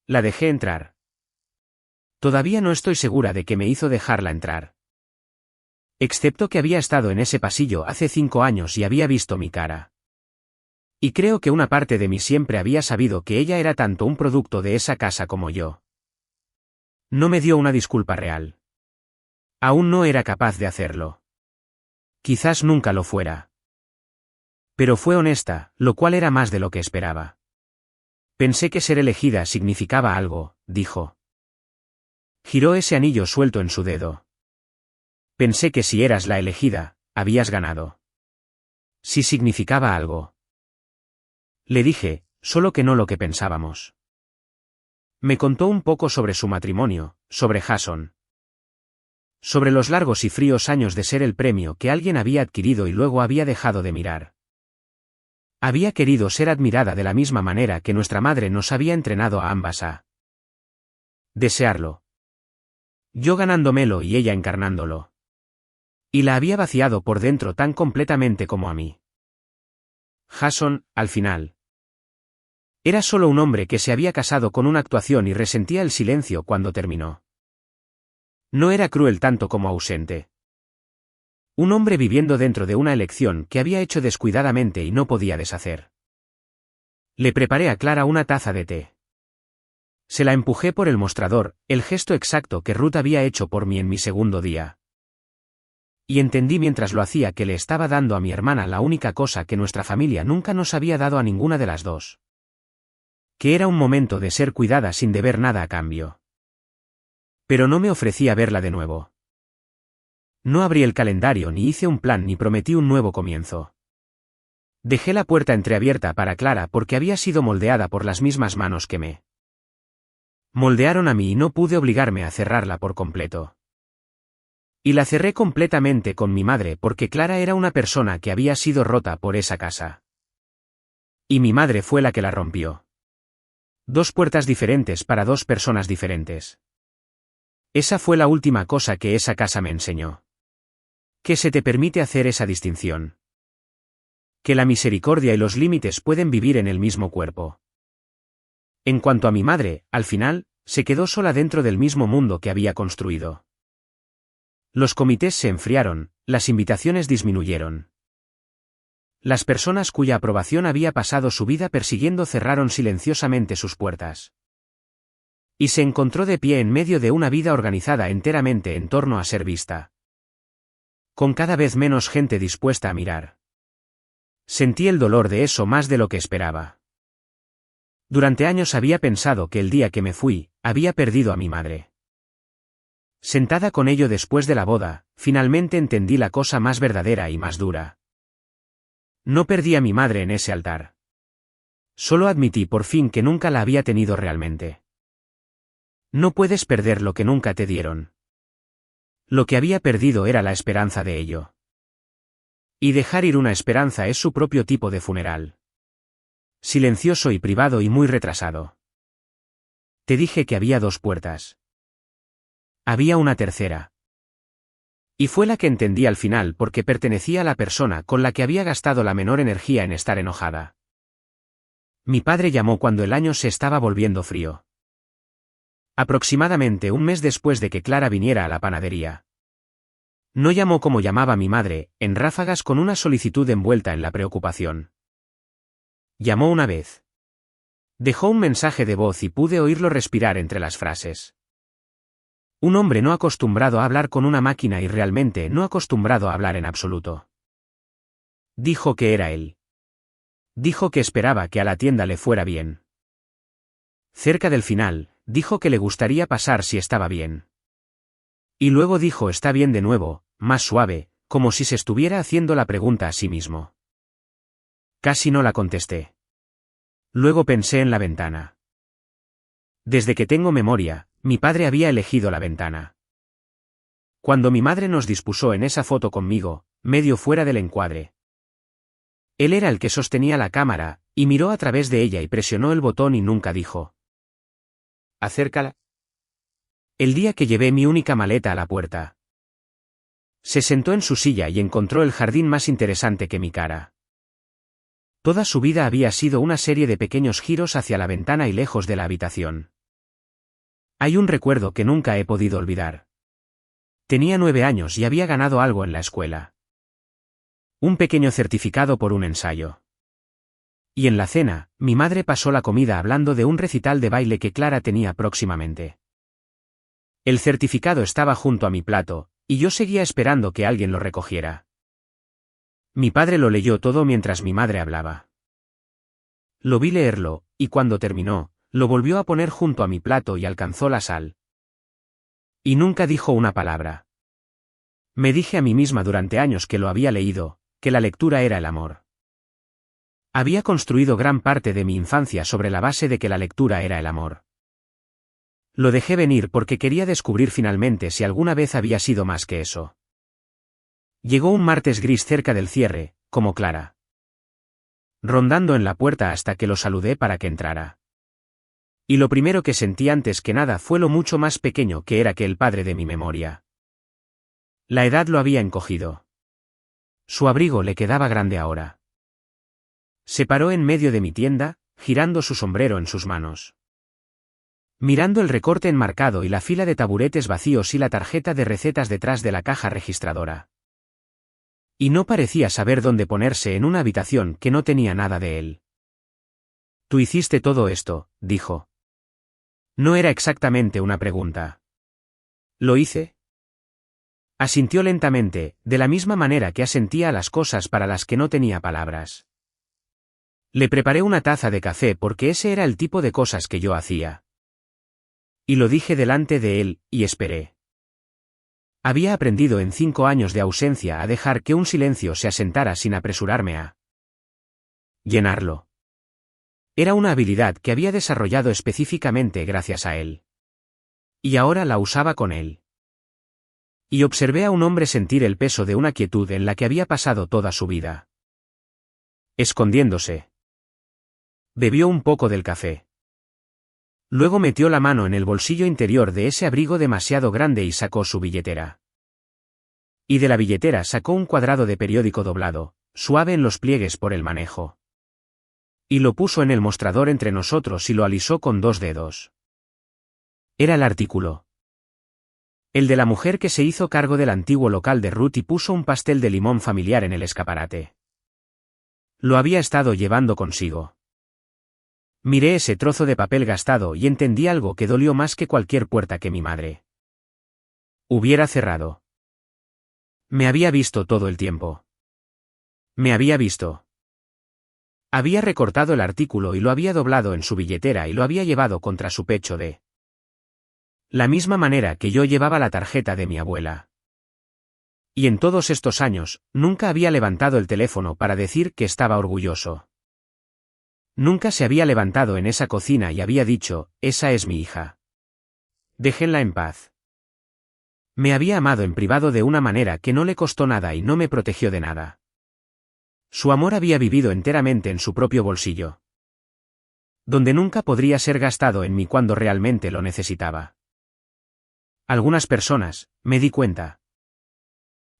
Speaker 1: La dejé entrar. Todavía no estoy segura de que me hizo dejarla entrar. Excepto que había estado en ese pasillo hace 5 años y había visto mi cara. Y creo que una parte de mí siempre había sabido que ella era tanto un producto de esa casa como yo. No me dio una disculpa real. Aún no era capaz de hacerlo. Quizás nunca lo fuera. Pero fue honesta, lo cual era más de lo que esperaba. Pensé que ser elegida significaba algo, dijo. Giró ese anillo suelto en su dedo. Pensé que si eras la elegida, habías ganado. Si significaba algo. Le dije, solo que no lo que pensábamos. Me contó un poco sobre su matrimonio, sobre Jason. Sobre los largos y fríos años de ser el premio que alguien había adquirido y luego había dejado de mirar. Había querido ser admirada de la misma manera que nuestra madre nos había entrenado a ambas a desearlo. Yo ganándomelo y ella encarnándolo. Y la había vaciado por dentro tan completamente como a mí. Jason, al final. Era solo un hombre que se había casado con una actuación y resentía el silencio cuando terminó. No era cruel tanto como ausente. Un hombre viviendo dentro de una elección que había hecho descuidadamente y no podía deshacer. Le preparé a Clara una taza de té. Se la empujé por el mostrador, el gesto exacto que Ruth había hecho por mí en mi segundo día. Y entendí mientras lo hacía que le estaba dando a mi hermana la única cosa que nuestra familia nunca nos había dado a ninguna de las dos. Que era un momento de ser cuidada sin deber nada a cambio. Pero no me ofrecí a verla de nuevo. No abrí el calendario ni hice un plan ni prometí un nuevo comienzo. Dejé la puerta entreabierta para Clara porque había sido moldeada por las mismas manos que me moldearon a mí y no pude obligarme a cerrarla por completo. Y la cerré completamente con mi madre porque Clara era una persona que había sido rota por esa casa. Y mi madre fue la que la rompió. 2 puertas diferentes para 2 personas diferentes. Esa fue la última cosa que esa casa me enseñó. Que se te permite hacer esa distinción. Que la misericordia y los límites pueden vivir en el mismo cuerpo. En cuanto a mi madre, al final, se quedó sola dentro del mismo mundo que había construido. Los comités se enfriaron, las invitaciones disminuyeron. Las personas cuya aprobación había pasado su vida persiguiendo cerraron silenciosamente sus puertas. Y se encontró de pie en medio de una vida organizada enteramente en torno a ser vista. Con cada vez menos gente dispuesta a mirar. Sentí el dolor de eso más de lo que esperaba. Durante años había pensado que el día que me fui, había perdido a mi madre. Sentada con ello después de la boda, finalmente entendí la cosa más verdadera y más dura. No perdí a mi madre en ese altar. Solo admití por fin que nunca la había tenido realmente. No puedes perder lo que nunca te dieron. Lo que había perdido era la esperanza de ello. Y dejar ir una esperanza es su propio tipo de funeral. Silencioso y privado y muy retrasado. Te dije que había 2 puertas. Había una tercera. Y fue la que entendí al final porque pertenecía a la persona con la que había gastado la menor energía en estar enojada. Mi padre llamó cuando el año se estaba volviendo frío. Aproximadamente un mes después de que Clara viniera a la panadería. No llamó como llamaba mi madre, en ráfagas con una solicitud envuelta en la preocupación. Llamó una vez. Dejó un mensaje de voz y pude oírlo respirar entre las frases. Un hombre no acostumbrado a hablar con una máquina y realmente no acostumbrado a hablar en absoluto. Dijo que era él. Dijo que esperaba que a la tienda le fuera bien. Cerca del final, dijo que le gustaría pasar si estaba bien. Y luego dijo está bien de nuevo, más suave, como si se estuviera haciendo la pregunta a sí mismo. Casi no la contesté. Luego pensé en la ventana. Desde que tengo memoria, mi padre había elegido la ventana. Cuando mi madre nos dispuso en esa foto conmigo, medio fuera del encuadre. Él era el que sostenía la cámara, y miró a través de ella y presionó el botón y nunca dijo. Acércala. El día que llevé mi única maleta a la puerta. Se sentó en su silla y encontró el jardín más interesante que mi cara. Toda su vida había sido una serie de pequeños giros hacia la ventana y lejos de la habitación. Hay un recuerdo que nunca he podido olvidar. Tenía 9 años y había ganado algo en la escuela. Un pequeño certificado por un ensayo. Y en la cena, mi madre pasó la comida hablando de un recital de baile que Clara tenía próximamente. El certificado estaba junto a mi plato, y yo seguía esperando que alguien lo recogiera. Mi padre lo leyó todo mientras mi madre hablaba. Lo vi leerlo, y cuando terminó, lo volvió a poner junto a mi plato y alcanzó la sal. Y nunca dijo una palabra. Me dije a mí misma durante años que lo había leído, que la lectura era el amor. Había construido gran parte de mi infancia sobre la base de que la lectura era el amor. Lo dejé venir porque quería descubrir finalmente si alguna vez había sido más que eso. Llegó un martes gris cerca del cierre, como Clara. Rondando en la puerta hasta que lo saludé para que entrara. Y lo primero que sentí antes que nada fue lo mucho más pequeño que era que el padre de mi memoria. La edad lo había encogido. Su abrigo le quedaba grande ahora. Se paró en medio de mi tienda, girando su sombrero en sus manos. Mirando el recorte enmarcado y la fila de taburetes vacíos y la tarjeta de recetas detrás de la caja registradora. Y no parecía saber dónde ponerse en una habitación que no tenía nada de él. Tú hiciste todo esto, dijo. No era exactamente una pregunta. ¿Lo hice? Asintió lentamente, de la misma manera que asentía a las cosas para las que no tenía palabras. Le preparé una taza de café porque ese era el tipo de cosas que yo hacía. Y lo dije delante de él, y esperé. Había aprendido en 5 años de ausencia a dejar que un silencio se asentara sin apresurarme a llenarlo. Era una habilidad que había desarrollado específicamente gracias a él. Y ahora la usaba con él. Y observé a un hombre sentir el peso de una quietud en la que había pasado toda su vida. Escondiéndose. Bebió un poco del café. Luego metió la mano en el bolsillo interior de ese abrigo demasiado grande y sacó su billetera. Y de la billetera sacó un cuadrado de periódico doblado, suave en los pliegues por el manejo. Y lo puso en el mostrador entre nosotros y lo alisó con 2 dedos. Era el artículo. El de la mujer que se hizo cargo del antiguo local de Ruth y puso un pastel de limón familiar en el escaparate. Lo había estado llevando consigo. Miré ese trozo de papel gastado y entendí algo que dolió más que cualquier puerta que mi madre hubiera cerrado. Me había visto todo el tiempo. Me había visto. Había recortado el artículo y lo había doblado en su billetera y lo había llevado contra su pecho de la misma manera que yo llevaba la tarjeta de mi abuela. Y en todos estos años, nunca había levantado el teléfono para decir que estaba orgulloso. Nunca se había levantado en esa cocina y había dicho, esa es mi hija. Déjenla en paz. Me había amado en privado de una manera que no le costó nada y no me protegió de nada. Su amor había vivido enteramente en su propio bolsillo, donde nunca podría ser gastado en mí cuando realmente lo necesitaba. Algunas personas, me di cuenta,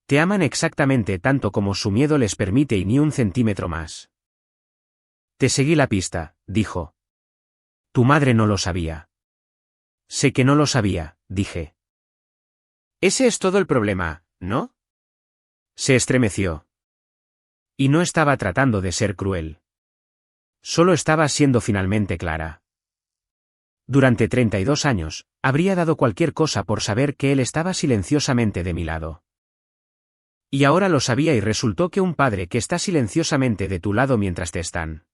Speaker 1: te aman exactamente tanto como su miedo les permite y ni un centímetro más. Te seguí la pista, dijo. Tu madre no lo sabía. Sé que no lo sabía, dije. Ese es todo el problema, ¿no? Se estremeció. Y no estaba tratando de ser cruel. Solo estaba siendo finalmente clara. Durante 32 años, habría dado cualquier cosa por saber que él estaba silenciosamente de mi lado. Y ahora lo sabía y resultó que un padre que está silenciosamente de tu lado mientras te están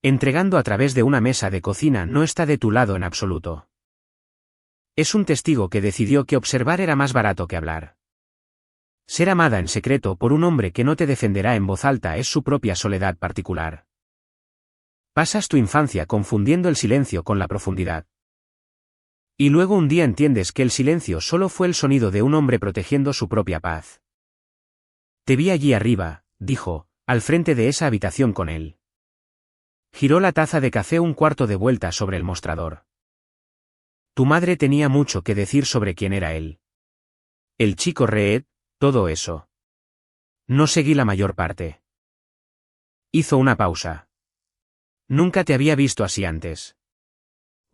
Speaker 1: entregando a través de una mesa de cocina no está de tu lado en absoluto. Es un testigo que decidió que observar era más barato que hablar. Ser amada en secreto por un hombre que no te defenderá en voz alta es su propia soledad particular. Pasas tu infancia confundiendo el silencio con la profundidad. Y luego un día entiendes que el silencio solo fue el sonido de un hombre protegiendo su propia paz. Te vi allí arriba, dijo, al frente de esa habitación con él. Giró la taza de café un cuarto de vuelta sobre el mostrador. Tu madre tenía mucho que decir sobre quién era él. El chico Reed, todo eso. No seguí la mayor parte. Hizo una pausa. Nunca te había visto así antes.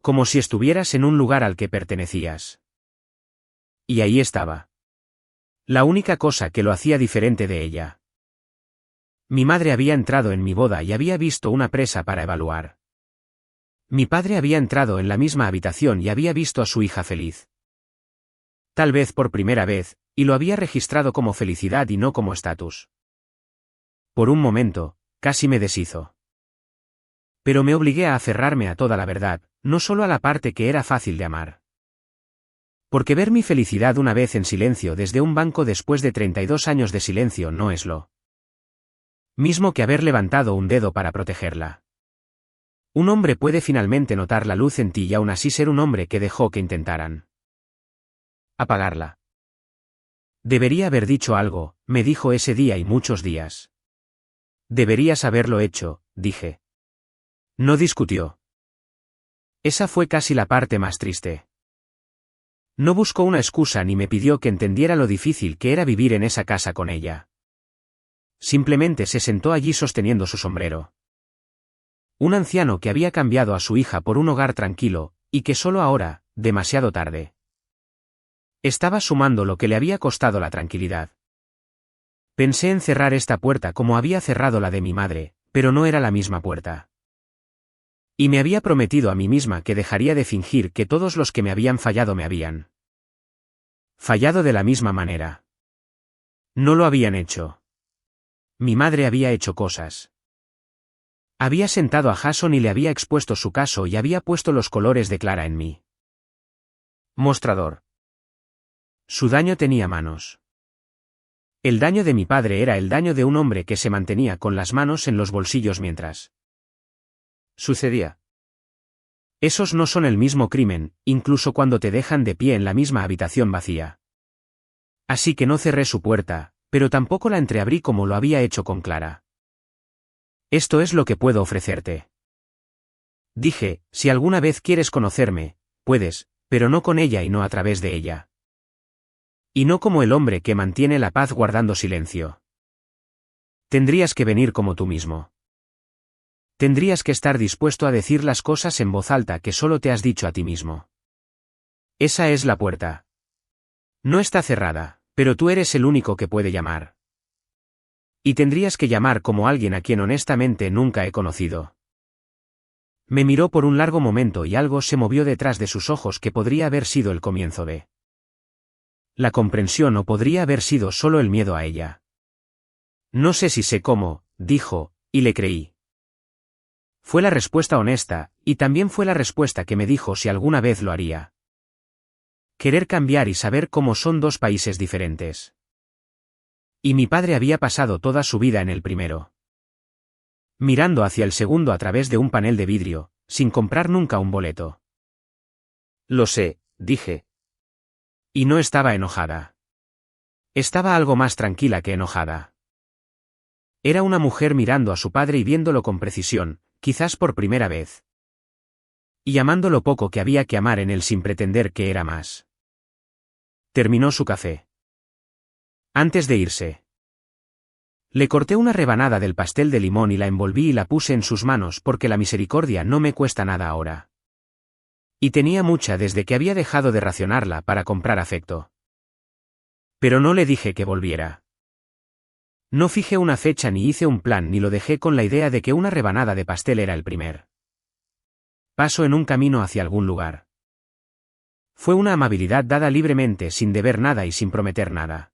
Speaker 1: Como si estuvieras en un lugar al que pertenecías. Y ahí estaba. La única cosa que lo hacía diferente de ella. Mi madre había entrado en mi boda y había visto una presa para evaluar. Mi padre había entrado en la misma habitación y había visto a su hija feliz. Tal vez por primera vez, y lo había registrado como felicidad y no como estatus. Por un momento, casi me deshizo. Pero me obligué a aferrarme a toda la verdad, no solo a la parte que era fácil de amar. Porque ver mi felicidad una vez en silencio desde un banco después de 32 años de silencio no es lo mismo que haber levantado un dedo para protegerla. Un hombre puede finalmente notar la luz en ti y aún así ser un hombre que dejó que intentaran apagarla. Debería haber dicho algo, me dijo ese día y muchos días. Deberías haberlo hecho, dije. No discutió. Esa fue casi la parte más triste. No buscó una excusa ni me pidió que entendiera lo difícil que era vivir en esa casa con ella. Simplemente se sentó allí sosteniendo su sombrero. Un anciano que había cambiado a su hija por un hogar tranquilo, y que solo ahora, demasiado tarde, estaba sumando lo que le había costado la tranquilidad. Pensé en cerrar esta puerta como había cerrado la de mi madre, pero no era la misma puerta. Y me había prometido a mí misma que dejaría de fingir que todos los que me habían fallado me habían fallado de la misma manera. No lo habían hecho. Mi madre había hecho cosas. Había sentado a Jason y le había expuesto su caso y había puesto los colores de Clara en mí. Mostrador. Su daño tenía manos. El daño de mi padre era el daño de un hombre que se mantenía con las manos en los bolsillos mientras sucedía. Esos no son el mismo crimen, incluso cuando te dejan de pie en la misma habitación vacía. Así que no cerré su puerta, pero tampoco la entreabrí como lo había hecho con Clara. Esto es lo que puedo ofrecerte. Dije, si alguna vez quieres conocerme, puedes, pero no con ella y no a través de ella. Y no como el hombre que mantiene la paz guardando silencio. Tendrías que venir como tú mismo. Tendrías que estar dispuesto a decir las cosas en voz alta que solo te has dicho a ti mismo. Esa es la puerta. No está cerrada, pero tú eres el único que puede llamar. Y tendrías que llamar como alguien a quien honestamente nunca he conocido. Me miró por un largo momento y algo se movió detrás de sus ojos que podría haber sido el comienzo de la comprensión o podría haber sido solo el miedo a ella. No sé si sé cómo, dijo, y le creí. Fue la respuesta honesta, y también fue la respuesta que me dijo si alguna vez lo haría. Querer cambiar y saber cómo son dos países diferentes. Y mi padre había pasado toda su vida en el primero. Mirando hacia el segundo a través de un panel de vidrio, sin comprar nunca un boleto. Lo sé, dije. Y no estaba enojada. Estaba algo más tranquila que enojada. Era una mujer mirando a su padre y viéndolo con precisión, quizás por primera vez. Y amando lo poco que había que amar en él sin pretender que era más. Terminó su café. Antes de irse. Le corté una rebanada del pastel de limón y la envolví y la puse en sus manos porque la misericordia no me cuesta nada ahora. Y tenía mucha desde que había dejado de racionarla para comprar afecto. Pero no le dije que volviera. No fijé una fecha ni hice un plan ni lo dejé con la idea de que una rebanada de pastel era el primer paso en un camino hacia algún lugar. Fue una amabilidad dada libremente sin deber nada y sin prometer nada.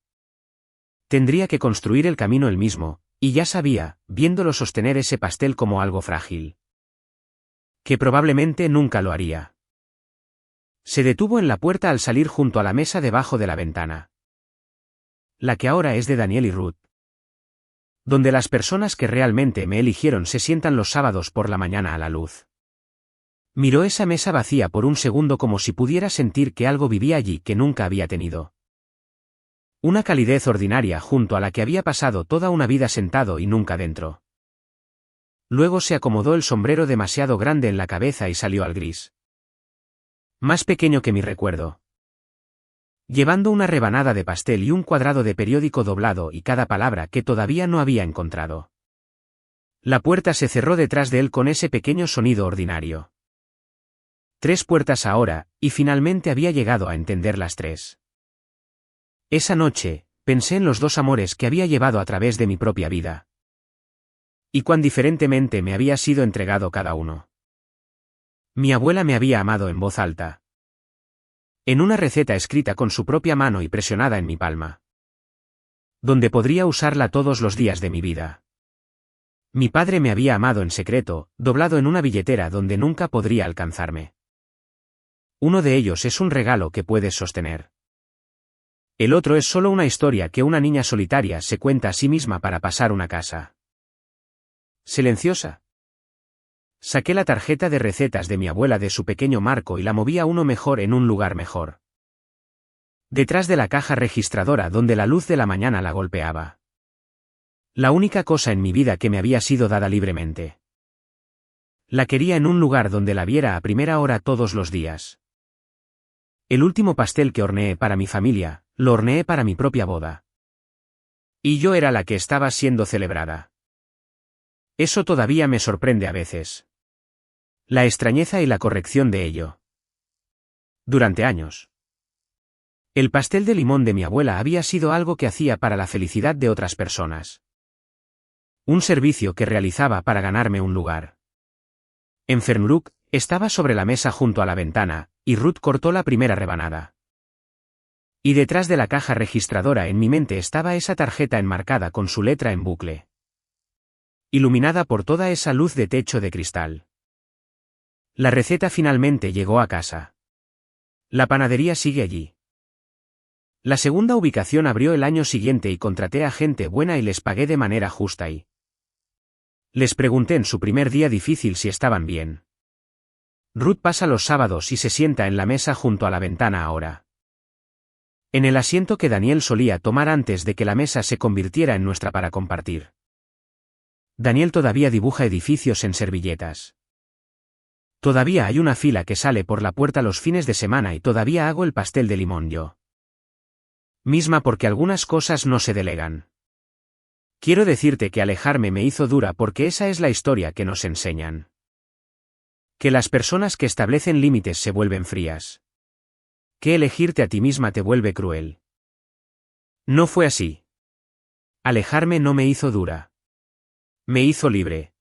Speaker 1: Tendría que construir el camino él mismo, y ya sabía, viéndolo sostener ese pastel como algo frágil, que probablemente nunca lo haría. Se detuvo en la puerta al salir junto a la mesa debajo de la ventana. La que ahora es de Daniel y Ruth. Donde las personas que realmente me eligieron se sientan los sábados por la mañana a la luz. Miró esa mesa vacía por un segundo como si pudiera sentir que algo vivía allí que nunca había tenido. Una calidez ordinaria junto a la que había pasado toda una vida sentado y nunca dentro. Luego se acomodó el sombrero demasiado grande en la cabeza y salió al gris. Más pequeño que mi recuerdo. Llevando una rebanada de pastel y un cuadrado de periódico doblado y cada palabra que todavía no había encontrado. La puerta se cerró detrás de él con ese pequeño sonido ordinario. 3 puertas ahora, y finalmente había llegado a entender las 3. Esa noche, pensé en los 2 amores que había llevado a través de mi propia vida. Y cuán diferentemente me había sido entregado cada uno. Mi abuela me había amado en voz alta. En una receta escrita con su propia mano y presionada en mi palma. Donde podría usarla todos los días de mi vida. Mi padre me había amado en secreto, doblado en una billetera donde nunca podría alcanzarme. Uno de ellos es un regalo que puedes sostener. El otro es solo una historia que una niña solitaria se cuenta a sí misma para pasar una casa silenciosa. Saqué la tarjeta de recetas de mi abuela de su pequeño marco y la moví a uno mejor en un lugar mejor. Detrás de la caja registradora donde la luz de la mañana la golpeaba. La única cosa en mi vida que me había sido dada libremente. La quería en un lugar donde la viera a primera hora todos los días. El último pastel que horneé para mi familia, lo horneé para mi propia boda. Y yo era la que estaba siendo celebrada. Eso todavía me sorprende a veces. La extrañeza y la corrección de ello. Durante años. El pastel de limón de mi abuela había sido algo que hacía para la felicidad de otras personas. Un servicio que realizaba para ganarme un lugar. En Fernbrook, estaba sobre la mesa junto a la ventana, y Ruth cortó la primera rebanada. Y detrás de la caja registradora en mi mente estaba esa tarjeta enmarcada con su letra en bucle. Iluminada por toda esa luz de techo de cristal. La receta finalmente llegó a casa. La panadería sigue allí. La segunda ubicación abrió el año siguiente y contraté a gente buena y les pagué de manera justa y les pregunté en su primer día difícil si estaban bien. Ruth pasa los sábados y se sienta en la mesa junto a la ventana ahora. En el asiento que Daniel solía tomar antes de que la mesa se convirtiera en nuestra para compartir. Daniel todavía dibuja edificios en servilletas. Todavía hay una fila que sale por la puerta los fines de semana y todavía hago el pastel de limón yo. Misma porque algunas cosas no se delegan. Quiero decirte que alejarme me hizo dura porque esa es la historia que nos enseñan. Que las personas que establecen límites se vuelven frías. Que elegirte a ti misma te vuelve cruel. No fue así. Alejarme no me hizo dura. Me hizo libre.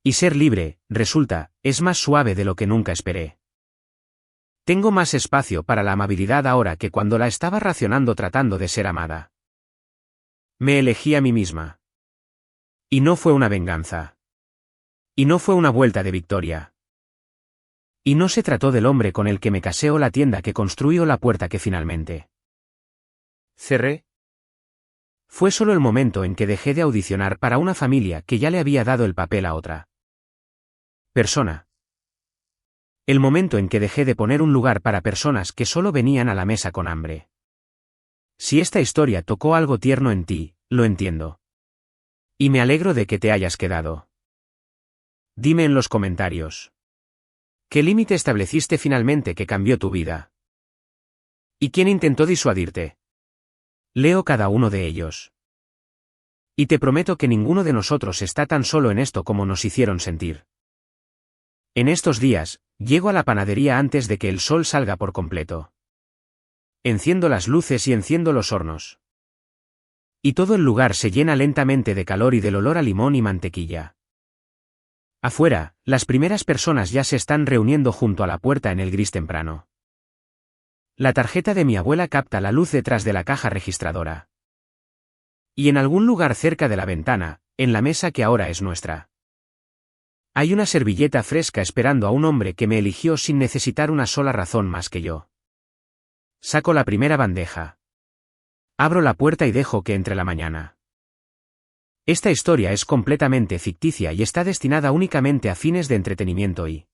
Speaker 1: Y ser libre, resulta, es más suave de lo que nunca esperé. Tengo más espacio para la amabilidad ahora que cuando la estaba racionando tratando de ser amada. Me elegí a mí misma. Y no fue una venganza. Y no fue una vuelta de victoria. Y no se trató del hombre con el que me casé o la tienda que construí o la puerta que finalmente cerré. Fue solo el momento en que dejé de audicionar para una familia que ya le había dado el papel a otra persona. El momento en que dejé de poner un lugar para personas que solo venían a la mesa con hambre. Si esta historia tocó algo tierno en ti, lo entiendo. Y me alegro de que te hayas quedado. Dime en los comentarios. ¿Qué límite estableciste finalmente que cambió tu vida? ¿Y quién intentó disuadirte? Leo cada uno de ellos. Y te prometo que ninguno de nosotros está tan solo en esto como nos hicieron sentir. En estos días, llego a la panadería antes de que el sol salga por completo. Enciendo las luces y enciendo los hornos. Y todo el lugar se llena lentamente de calor y del olor a limón y mantequilla. Afuera, las primeras personas ya se están reuniendo junto a la puerta en el gris temprano. La tarjeta de mi abuela capta la luz detrás de la caja registradora. Y en algún lugar cerca de la ventana, en la mesa que ahora es nuestra, hay una servilleta fresca esperando a un hombre que me eligió sin necesitar una sola razón más que yo. Saco la primera bandeja. Abro la puerta y dejo que entre la mañana. Esta historia es completamente ficticia y está destinada únicamente a fines de entretenimiento y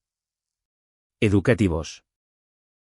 Speaker 1: educativos.